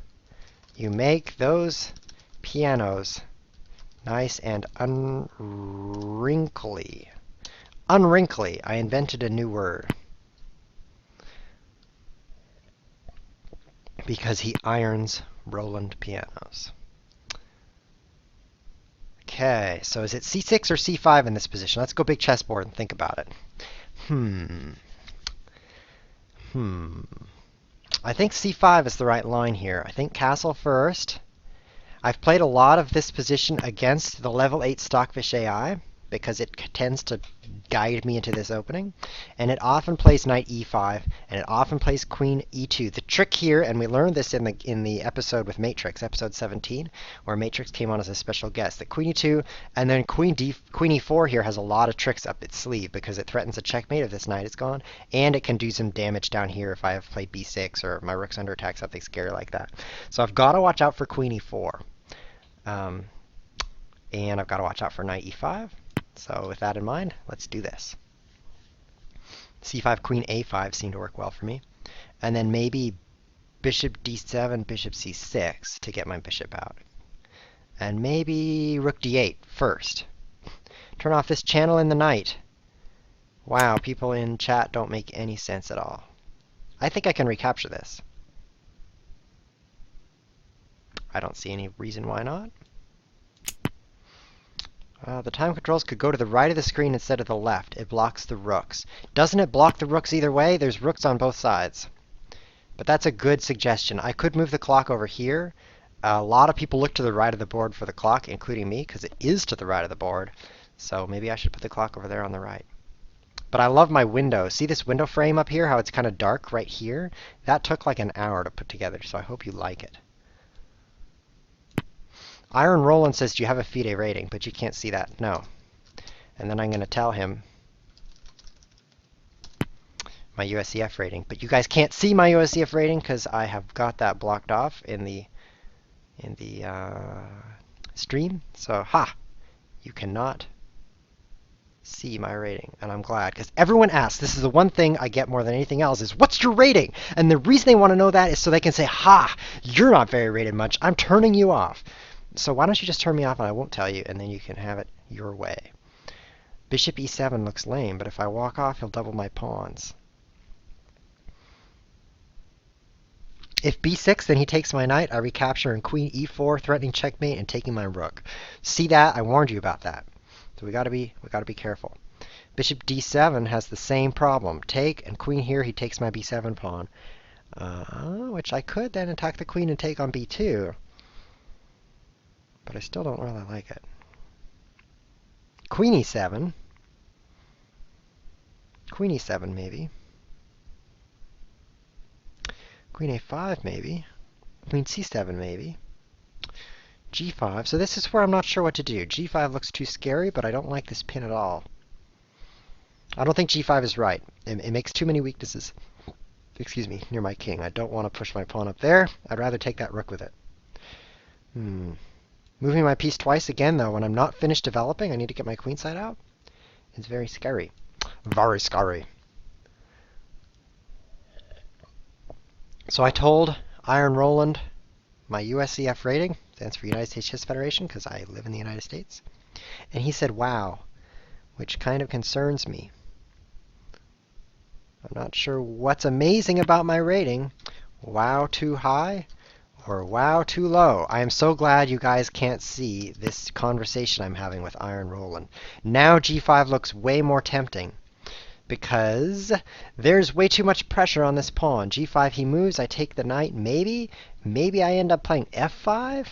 you make those pianos nice and unwrinkly. Unwrinkly. I invented a new word. Because he irons Roland pianos. Okay, so is it c6 or c5 in this position? Let's go big chessboard and think about it. I think c5 is the right line here. I think castle first. I've played a lot of this position against the level 8 Stockfish AI because it tends to guide me into this opening. And it often plays knight e5, and it often plays queen e2. The trick here, and we learned this in the episode with Matrix, episode 17, where Matrix came on as a special guest, that queen e2, and then queen e4 here has a lot of tricks up its sleeve because it threatens a checkmate if this knight is gone, and it can do some damage down here if I have played b6 or my rook's under attack, something scary like that. So I've got to watch out for queen e4. And I've got to watch out for knight e5. So with that in mind, let's do this. c5, queen a5 seemed to work well for me. And then maybe bishop d7, bishop c6 to get my bishop out. And maybe rook d8 first. Turn off this channel in the night. Wow, people in chat don't make any sense at all. I think I can recapture this. I don't see any reason why not. The time controls could go to the right of the screen instead of the left. It blocks the rooks. Doesn't it block the rooks either way? There's rooks on both sides. But that's a good suggestion. I could move the clock over here. A lot of people look to the right of the board for the clock, including me, because it is to the right of the board. So maybe I should put the clock over there on the right. But I love my window. See this window frame up here, how it's kind of dark right here? That took like an hour to put together, so I hope you like it. Iron Roland says, do you have a FIDE rating? But you can't see that. No. And then I'm going to tell him my USCF rating. But you guys can't see my USCF rating because I have got that blocked off in the stream. So, you cannot see my rating. And I'm glad, because everyone asks, this is the one thing I get more than anything else, is what's your rating? And the reason they want to know that is so they can say, you're not very rated much. I'm turning you off. So why don't you just turn me off and I won't tell you, and then you can have it your way. Bishop e7 looks lame, but if I walk off, he'll double my pawns. If b6, then he takes my knight. I recapture in queen e4, threatening checkmate and taking my rook. See that? I warned you about that. So we gotta be careful. Bishop d7 has the same problem. Take, and queen here, he takes my b7 pawn. Which I could then attack the queen and take on b2. But I still don't really like it. Queen e7. Queen e7 maybe. Queen a5 maybe. Queen c7 maybe. g5. So this is where I'm not sure what to do. g5 looks too scary, but I don't like this pin at all. I don't think g5 is right. It makes too many weaknesses. Excuse me, near my king. I don't want to push my pawn up there. I'd rather take that rook with it. Moving my piece twice again, though, when I'm not finished developing, I need to get my queenside out. It's very scary. Very scary. So I told Iron Roland my USCF rating, stands for United States Chess Federation, because I live in the United States. And he said, wow, which kind of concerns me. I'm not sure what's amazing about my rating. Wow too high or wow too low. I am so glad you guys can't see this conversation I'm having with Iron Roland. Now g5 looks way more tempting because there's way too much pressure on this pawn. g5 he moves, I take the knight, maybe I end up playing f5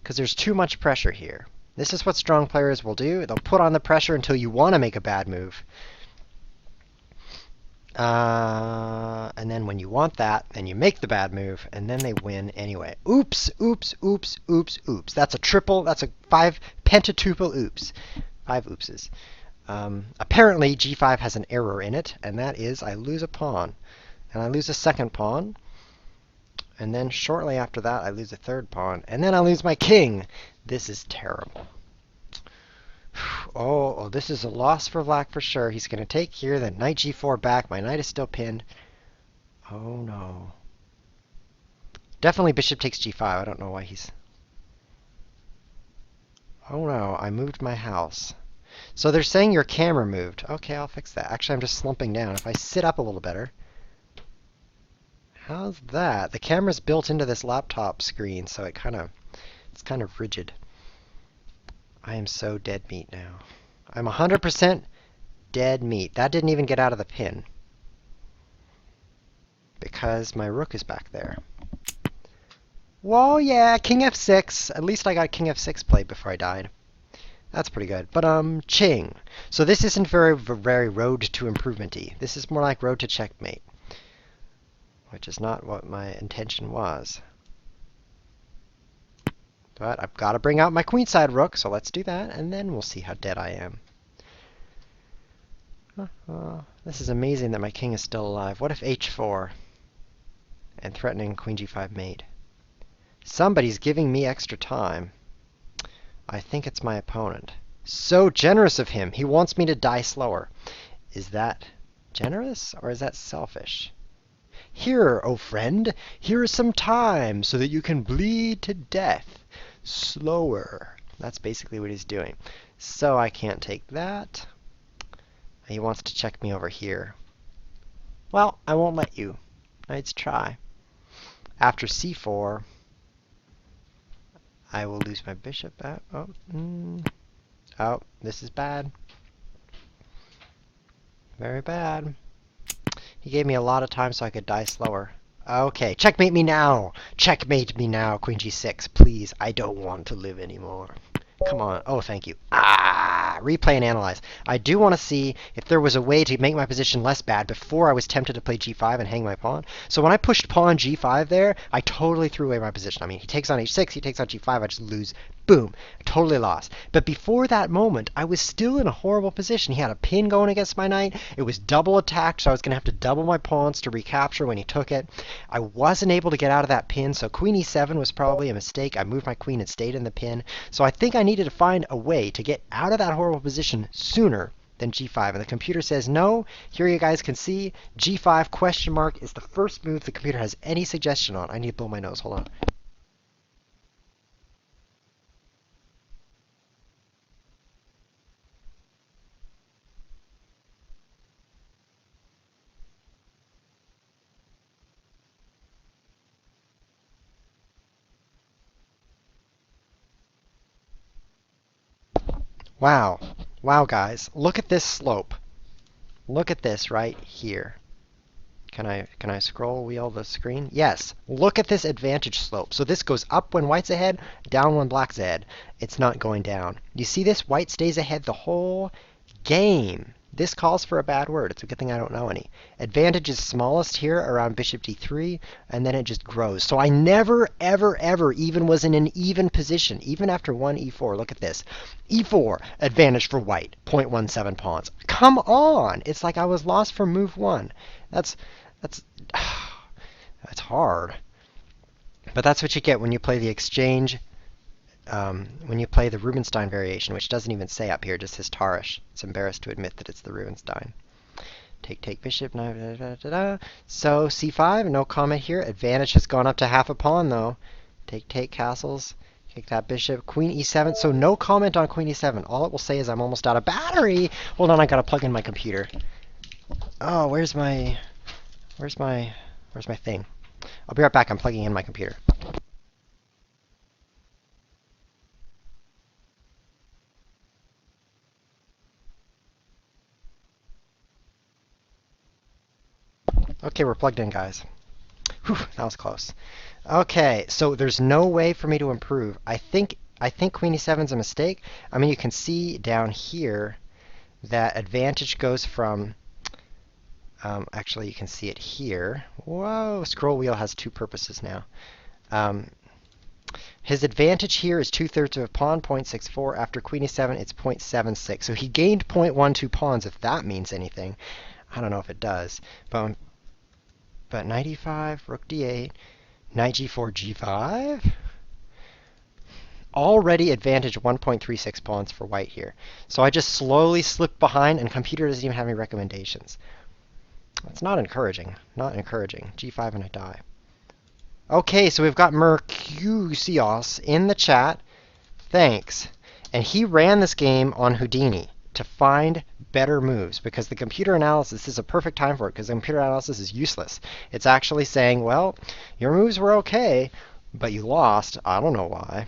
because there's too much pressure here. This is what strong players will do. They'll put on the pressure until you want to make a bad move. And then when you want that, then you make the bad move, and then they win anyway. Oops, oops, oops, oops, oops. That's a triple, that's a pentatuple oops. 5 oopses. Apparently, g5 has an error in it, and that is I lose a pawn. And I lose a second pawn. And then shortly after that, I lose a third pawn. And then I lose my king. This is terrible. Oh, this is a loss for black for sure. He's going to take here, then knight g4 back. My knight is still pinned. Oh, no. Definitely bishop takes g5. I don't know why he's... Oh, no. I moved my house. So they're saying your camera moved. Okay, I'll fix that. Actually, I'm just slumping down. If I sit up a little better... How's that? The camera's built into this laptop screen, so it's kind of rigid. I am so dead meat now. I'm 100% dead meat. That didn't even get out of the pin. Because my rook is back there. Whoa, yeah, king f6. At least I got king f6 played before I died. That's pretty good. But, ching. So this isn't very road to improvement-y. This is more like road to checkmate. Which is not what my intention was. But I've got to bring out my queenside rook, so let's do that, and then we'll see how dead I am. This is amazing that my king is still alive. What if h4? And threatening queen g5 mate. Somebody's giving me extra time. I think it's my opponent. So generous of him. He wants me to die slower. Is that generous, or is that selfish? Here, oh friend, here is some time so that you can bleed to death slower. That's basically what he's doing. So I can't take that. He wants to check me over here. Well, I won't let you. Let's try. After c4, I will lose my bishop. Oh, this is bad. Very bad. He gave me a lot of time so I could die slower. Okay, checkmate me now! Checkmate me now, queen g6, please. I don't want to live anymore. Come on. Oh, thank you. Replay and analyze. I do want to see if there was a way to make my position less bad before I was tempted to play g5 and hang my pawn. So when I pushed pawn g5 there, I totally threw away my position. I mean, he takes on h6, he takes on g5, I just lose. Boom. Totally lost. But before that moment, I was still in a horrible position. He had a pin going against my knight. It was double attacked, so I was going to have to double my pawns to recapture when he took it. I wasn't able to get out of that pin, so queen e7 was probably a mistake. I moved my queen and stayed in the pin. So I think I needed to find a way to get out of that horrible position sooner than g5. And the computer says no. Here you guys can see g5 question mark is the first move the computer has any suggestion on. I need to blow my nose. Hold on. Wow. Wow, guys. Look at this slope. Look at this right here. Can I scroll wheel the screen? Yes. Look at this advantage slope. So this goes up when white's ahead, down when black's ahead. It's not going down. You see this? White stays ahead the whole game. This calls for a bad word. It's a good thing I don't know any. Advantage is smallest here around bishop d3, and then it just grows. So I never, ever, ever even was in an even position, even after 1 e4. Look at this. e4, advantage for white, 0.17 pawns. Come on! It's like I was lost from move 1. That's that's hard. But that's what you get when you play the exchange, when you play the Rubinstein variation, which doesn't even say up here, just says Tarish. It's embarrassed to admit that it's the Rubinstein. Take bishop. Da, da, da, da, da. So c5, no comment here. Advantage has gone up to half a pawn though. Take castles. Take that bishop. Queen e7. So no comment on queen e7. All it will say is I'm almost out of battery. Hold on, I gotta plug in my computer. Oh, where's my thing? I'll be right back. I'm plugging in my computer. Okay, we're plugged in, guys. Whew, that was close. Okay, so there's no way for me to improve. I think queen e7 is a mistake. I mean, you can see down here that advantage goes from. Actually, you can see it here. Whoa, scroll wheel has two purposes now. His advantage here is 2/3 of a pawn, 0.64. After queen e7, it's 0.76. So he gained 0.12 pawns, if that means anything. I don't know if it does. But knight e5, rook d8, knight g4, g5. Already advantage 1.36 pawns for white here. So I just slowly slipped behind, and computer doesn't even have any recommendations. That's not encouraging. Not encouraging. g5 and I die. Okay, so we've got Mercutios in the chat. Thanks. And he ran this game on Houdini to find better moves, because the computer analysis is a perfect time for it, because the computer analysis is useless. It's actually saying, well, your moves were okay, but you lost. I don't know why.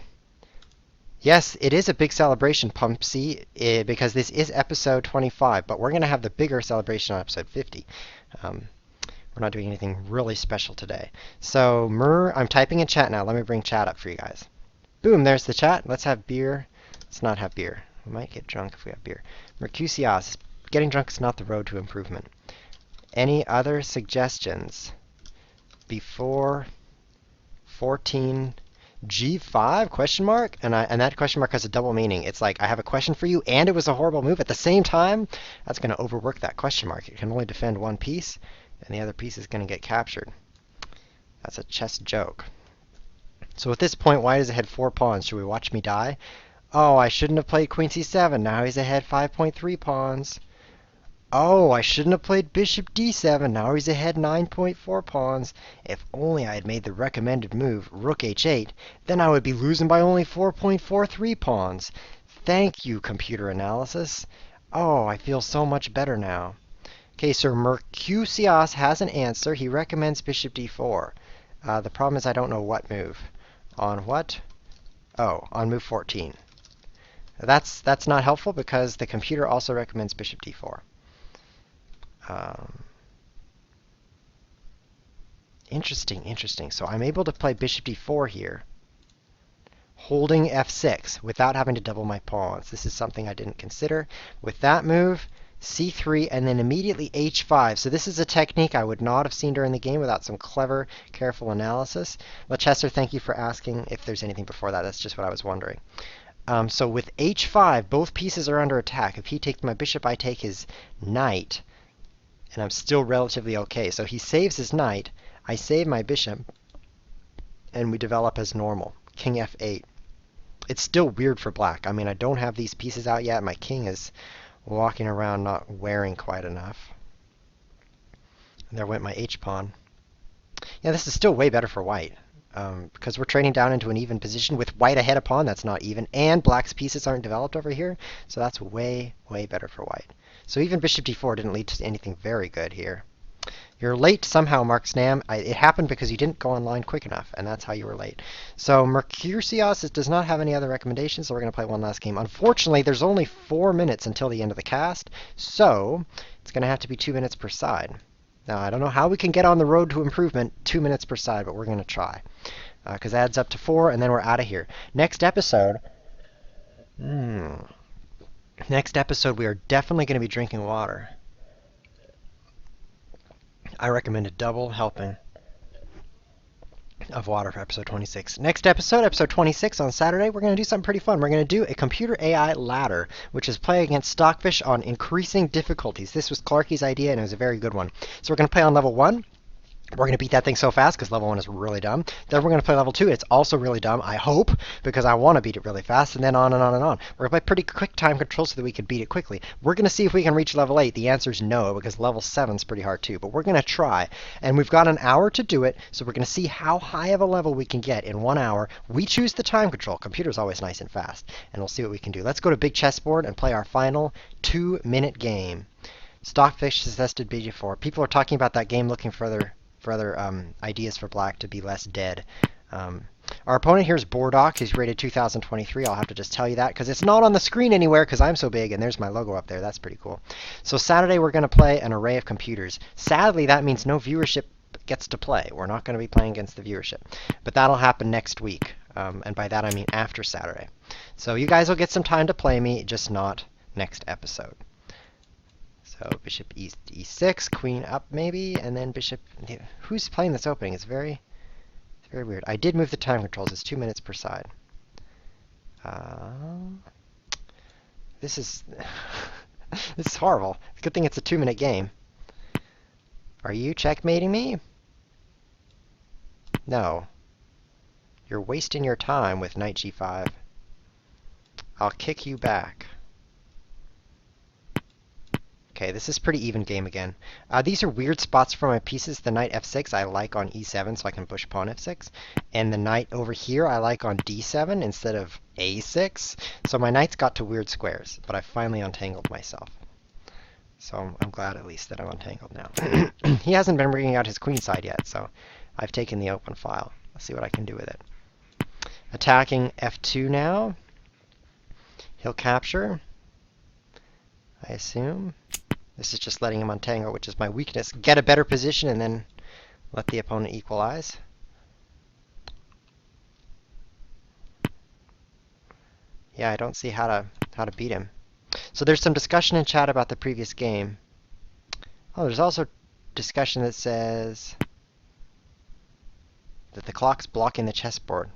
Yes, it is a big celebration, Pumpsy, because this is episode 25, but we're going to have the bigger celebration on episode 50. We're not doing anything really special today. So, I'm typing in chat now. Let me bring chat up for you guys. Boom, there's the chat. Let's have beer. Let's not have beer. We might get drunk if we have beer. Mercutios, getting drunk is not the road to improvement. Any other suggestions before 14 G5 question mark? And that question mark has a double meaning. It's like I have a question for you and it was a horrible move at the same time. That's going to overwork that question mark. It can only defend one piece and the other piece is going to get captured. That's a chess joke. So at this point, white is ahead 4 pawns. Should we watch me die? Oh, I shouldn't have played queen c7. Now he's ahead 5.3 pawns. Oh, I shouldn't have played bishop d7. Now he's ahead 9.4 pawns. If only I had made the recommended move, rook h8, then I would be losing by only 4.43 pawns. Thank you, computer analysis. Oh, I feel so much better now. Okay, so Mercutios has an answer. He recommends bishop d4. The problem is I don't know what move. On what? Oh, on move 14. That's not helpful because the computer also recommends bishop d4. Interesting. So I'm able to play bishop d4 here, holding f6 without having to double my pawns. This is something I didn't consider. With that move, c3, and then immediately h5. So this is a technique I would not have seen during the game without some clever, careful analysis. Leicester, thank you for asking if there's anything before that. That's just what I was wondering. So with h5, both pieces are under attack. If he takes my bishop, I take his knight, and I'm still relatively okay. So he saves his knight, I save my bishop, and we develop as normal. King f8. It's still weird for black. I mean, I don't have these pieces out yet. My king is walking around not wearing quite enough. And there went my h-pawn. Yeah, this is still way better for white. Because we're trading down into an even position with white ahead a pawn, that's not even, and black's pieces aren't developed over here, so that's way better for white. So even bishop d4 didn't lead to anything very good here. You're late somehow, Mark Snam. It happened because you didn't go online quick enough, and that's how you were late. So Mercurios does not have any other recommendations, so we're going to play one last game. Unfortunately, there's only 4 minutes until the end of the cast, so it's going to have to be 2 minutes per side. Now, I don't know how we can get on the road to improvement 2 minutes per side, but we're going to try. Because it adds up to 4, and then we're out of here. Next episode... Next episode, we are definitely going to be drinking water. I recommend a double helping of water for episode 26. Next episode, episode 26 on Saturday, we're going to do something pretty fun. We're going to do a computer AI ladder, which is play against Stockfish on increasing difficulties. This was Clarky's idea, and it was a very good one. So we're going to play on level 1. We're going to beat that thing so fast because level 1 is really dumb. Then we're going to play level 2. It's also really dumb, I hope, because I want to beat it really fast, and then on and on and on. We're going to play pretty quick time control so that we can beat it quickly. We're going to see if we can reach level 8. The answer is no, because level 7 is pretty hard too, but we're going to try. And we've got an hour to do it, so we're going to see how high of a level we can get in 1 hour. We choose the time control. Computer's always nice and fast, and we'll see what we can do. Let's go to Big Chessboard and play our final 2-minute game. Stockfish suggested BG4. People are talking about that game, looking for other ideas for black to be less dead. Our opponent here is Bordock. He's rated 2023. I'll have to just tell you that because it's not on the screen anywhere because I'm so big, and there's my logo up there. That's pretty cool. So Saturday we're going to play an array of computers. Sadly, that means no viewership gets to play. We're not going to be playing against the viewership. But that'll happen next week. And by that I mean after Saturday. So you guys will get some time to play me, just not next episode. So bishop e6, queen up maybe, and then bishop... Who's playing this opening? It's very weird. I did move the time controls. It's 2 minutes per side. This is... this is horrible. Good thing it's a 2-minute game. Are you checkmating me? No. You're wasting your time with knight g5. I'll kick you back. Okay, this is pretty even game again. These are weird spots for my pieces. The knight f6 I like on e7 so I can push pawn f6. And the knight over here I like on d7 instead of a6. So my knight's got to weird squares, but I finally untangled myself. So I'm glad at least that I'm untangled now. He hasn't been bringing out his queen side yet, so I've taken the open file. Let's see what I can do with it. Attacking f2 now. He'll capture, I assume. This is just letting him untangle, which is my weakness. Get a better position and then let the opponent equalize. Yeah, I don't see how to beat him. So there's some discussion in chat about the previous game. Oh, there's also discussion that says that the clock's blocking the chessboard.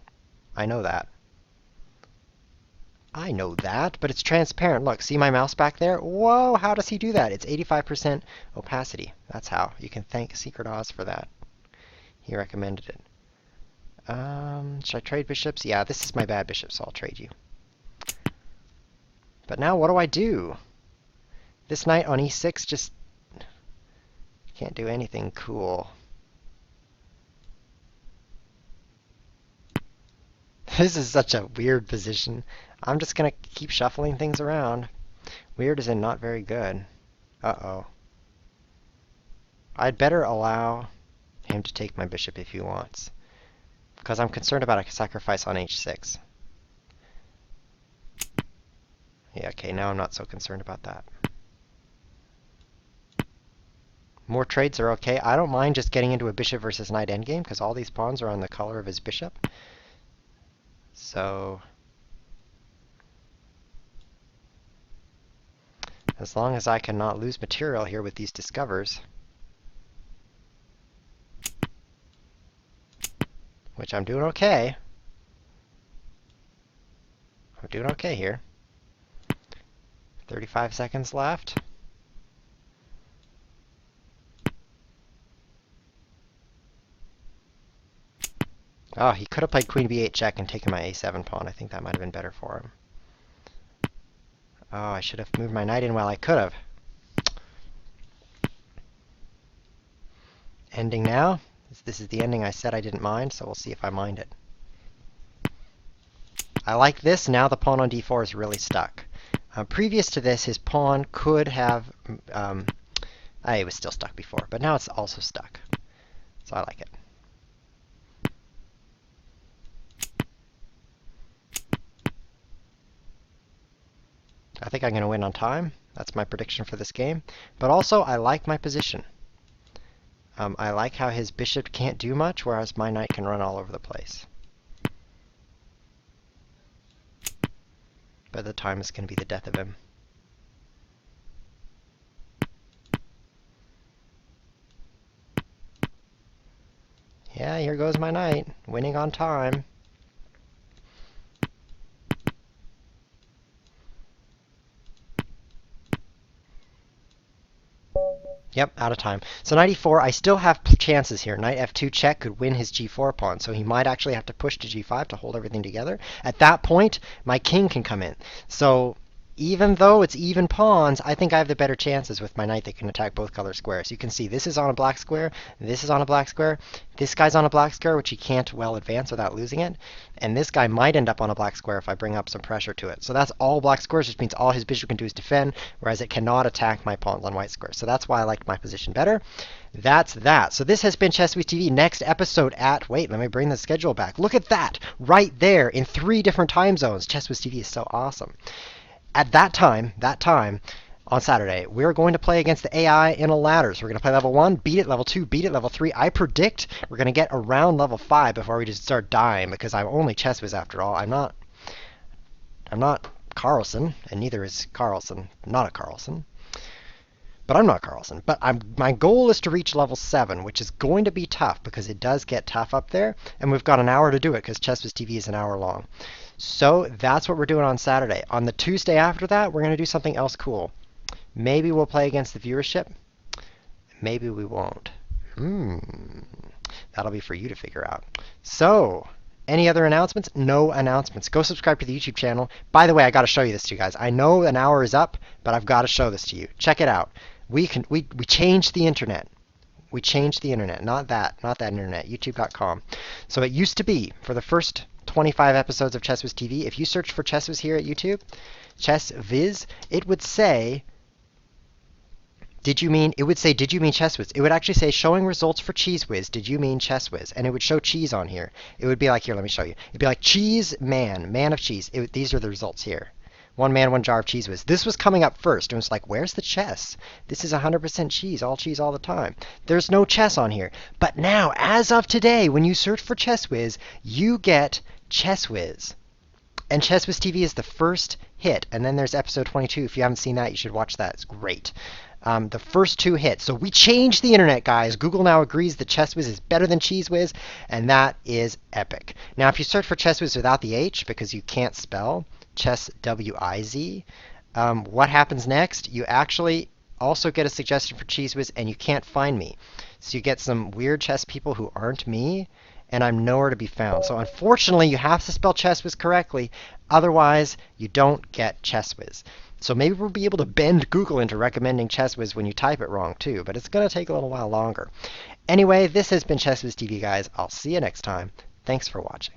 I know that. I know that, but it's transparent. Look, see my mouse back there? Whoa, how does he do that? It's 85% opacity. That's how. You can thank Secret Oz for that. He recommended it. Should I trade bishops? Yeah, this is my bad bishop, so I'll trade you. But now what do I do? This knight on e6 just can't do anything cool. This is such a weird position. I'm just going to keep shuffling things around. Weird as in not very good. Uh-oh. I'd better allow him to take my bishop if he wants, because I'm concerned about a sacrifice on h6. Yeah, okay, now I'm not so concerned about that. More trades are okay. I don't mind just getting into a bishop versus knight endgame, because all these pawns are on the color of his bishop. So, as long as I cannot lose material here with these discovers, which I'm doing okay. I'm doing okay here. 35 seconds left. Oh, he could have played queen b8 check and taken my a7 pawn. I think that might have been better for him. Oh, I should have moved my knight in while I could have. Ending now. This is the ending I said I didn't mind, so we'll see if I mind it. I like this. Now the pawn on d4 is really stuck. Previous to this, his pawn could have I was still stuck before, but now it's also stuck. So I like it. I think I'm going to win on time. That's my prediction for this game. But also, I like my position. I like how his bishop can't do much, whereas my knight can run all over the place. But the time is going to be the death of him. Yeah, here goes my knight, winning on time. Yep, out of time. So knight e4, I still have chances here. Knight f2 check could win his g4 pawn, so he might actually have to push to g5 to hold everything together. At that point, my king can come in. So even though it's even pawns, I think I have the better chances with my knight that can attack both color squares. You can see this is on a black square, this is on a black square, this guy's on a black square, which he can't well advance without losing it, and this guy might end up on a black square if I bring up some pressure to it. So that's all black squares, which means all his bishop can do is defend, whereas it cannot attack my pawns on white squares. So that's why I liked my position better. That's that. So this has been ChessWhiz TV. Next episode at, wait, let me bring the schedule back. Look at that, right there in 3 different time zones. ChessWhiz TV is so awesome. At that time, on Saturday, we're going to play against the AI in a ladder. So we're going to play level 1, beat it, level 2, beat it, level 3. I predict we're going to get around level 5 before we just start dying, because I'm only ChessWhiz after all. I'm not Carlsen, and neither is Carlsen. Not a Carlsen. But I'm not Carlsen. But my goal is to reach level 7, which is going to be tough because it does get tough up there. And we've got an hour to do it because ChessWhiz TV is an hour long. So that's what we're doing on Saturday. On the Tuesday after that, we're going to do something else cool. Maybe we'll play against the viewership. Maybe we won't. That'll be for you to figure out. So, any other announcements? No announcements. Go subscribe to the YouTube channel. By the way, I got to show you this to you guys. I know an hour is up, but I've got to show this to you. Check it out. We changed the internet. We changed the internet, not that internet, youtube.com. So it used to be, for the first 25 episodes of ChessWhiz TV, if you searched for ChessWhiz here at YouTube, ChessViz, it would say, did you mean ChessWhiz? It would actually say, showing results for CheeseWhiz, did you mean ChessWhiz? And it would show cheese on here. It would be like, here, let me show you. It'd be like cheese man of cheese. These are the results here. 1 man, 1 jar of cheese whiz. This was coming up first, and it was like, where's the chess? This is 100% cheese all the time. There's no chess on here. But now, as of today, when you search for ChessWhiz, you get ChessWhiz. And ChessWhiz TV is the first hit, and then there's episode 22. If you haven't seen that, you should watch that. It's great. The first 2 hits. So we changed the internet, guys. Google now agrees that ChessWhiz is better than CheeseWhiz, and that is epic. Now, if you search for ChessWhiz without the H, because you can't spell Chess W-I-Z, what happens next? You actually also get a suggestion for CheeseWhiz, and you can't find me. So you get some weird chess people who aren't me, and I'm nowhere to be found. So unfortunately, you have to spell ChessWhiz correctly. Otherwise, you don't get ChessWhiz. So maybe we'll be able to bend Google into recommending ChessWhiz when you type it wrong, too. But it's going to take a little while longer. Anyway, this has been ChessWhiz TV, guys. I'll see you next time. Thanks for watching.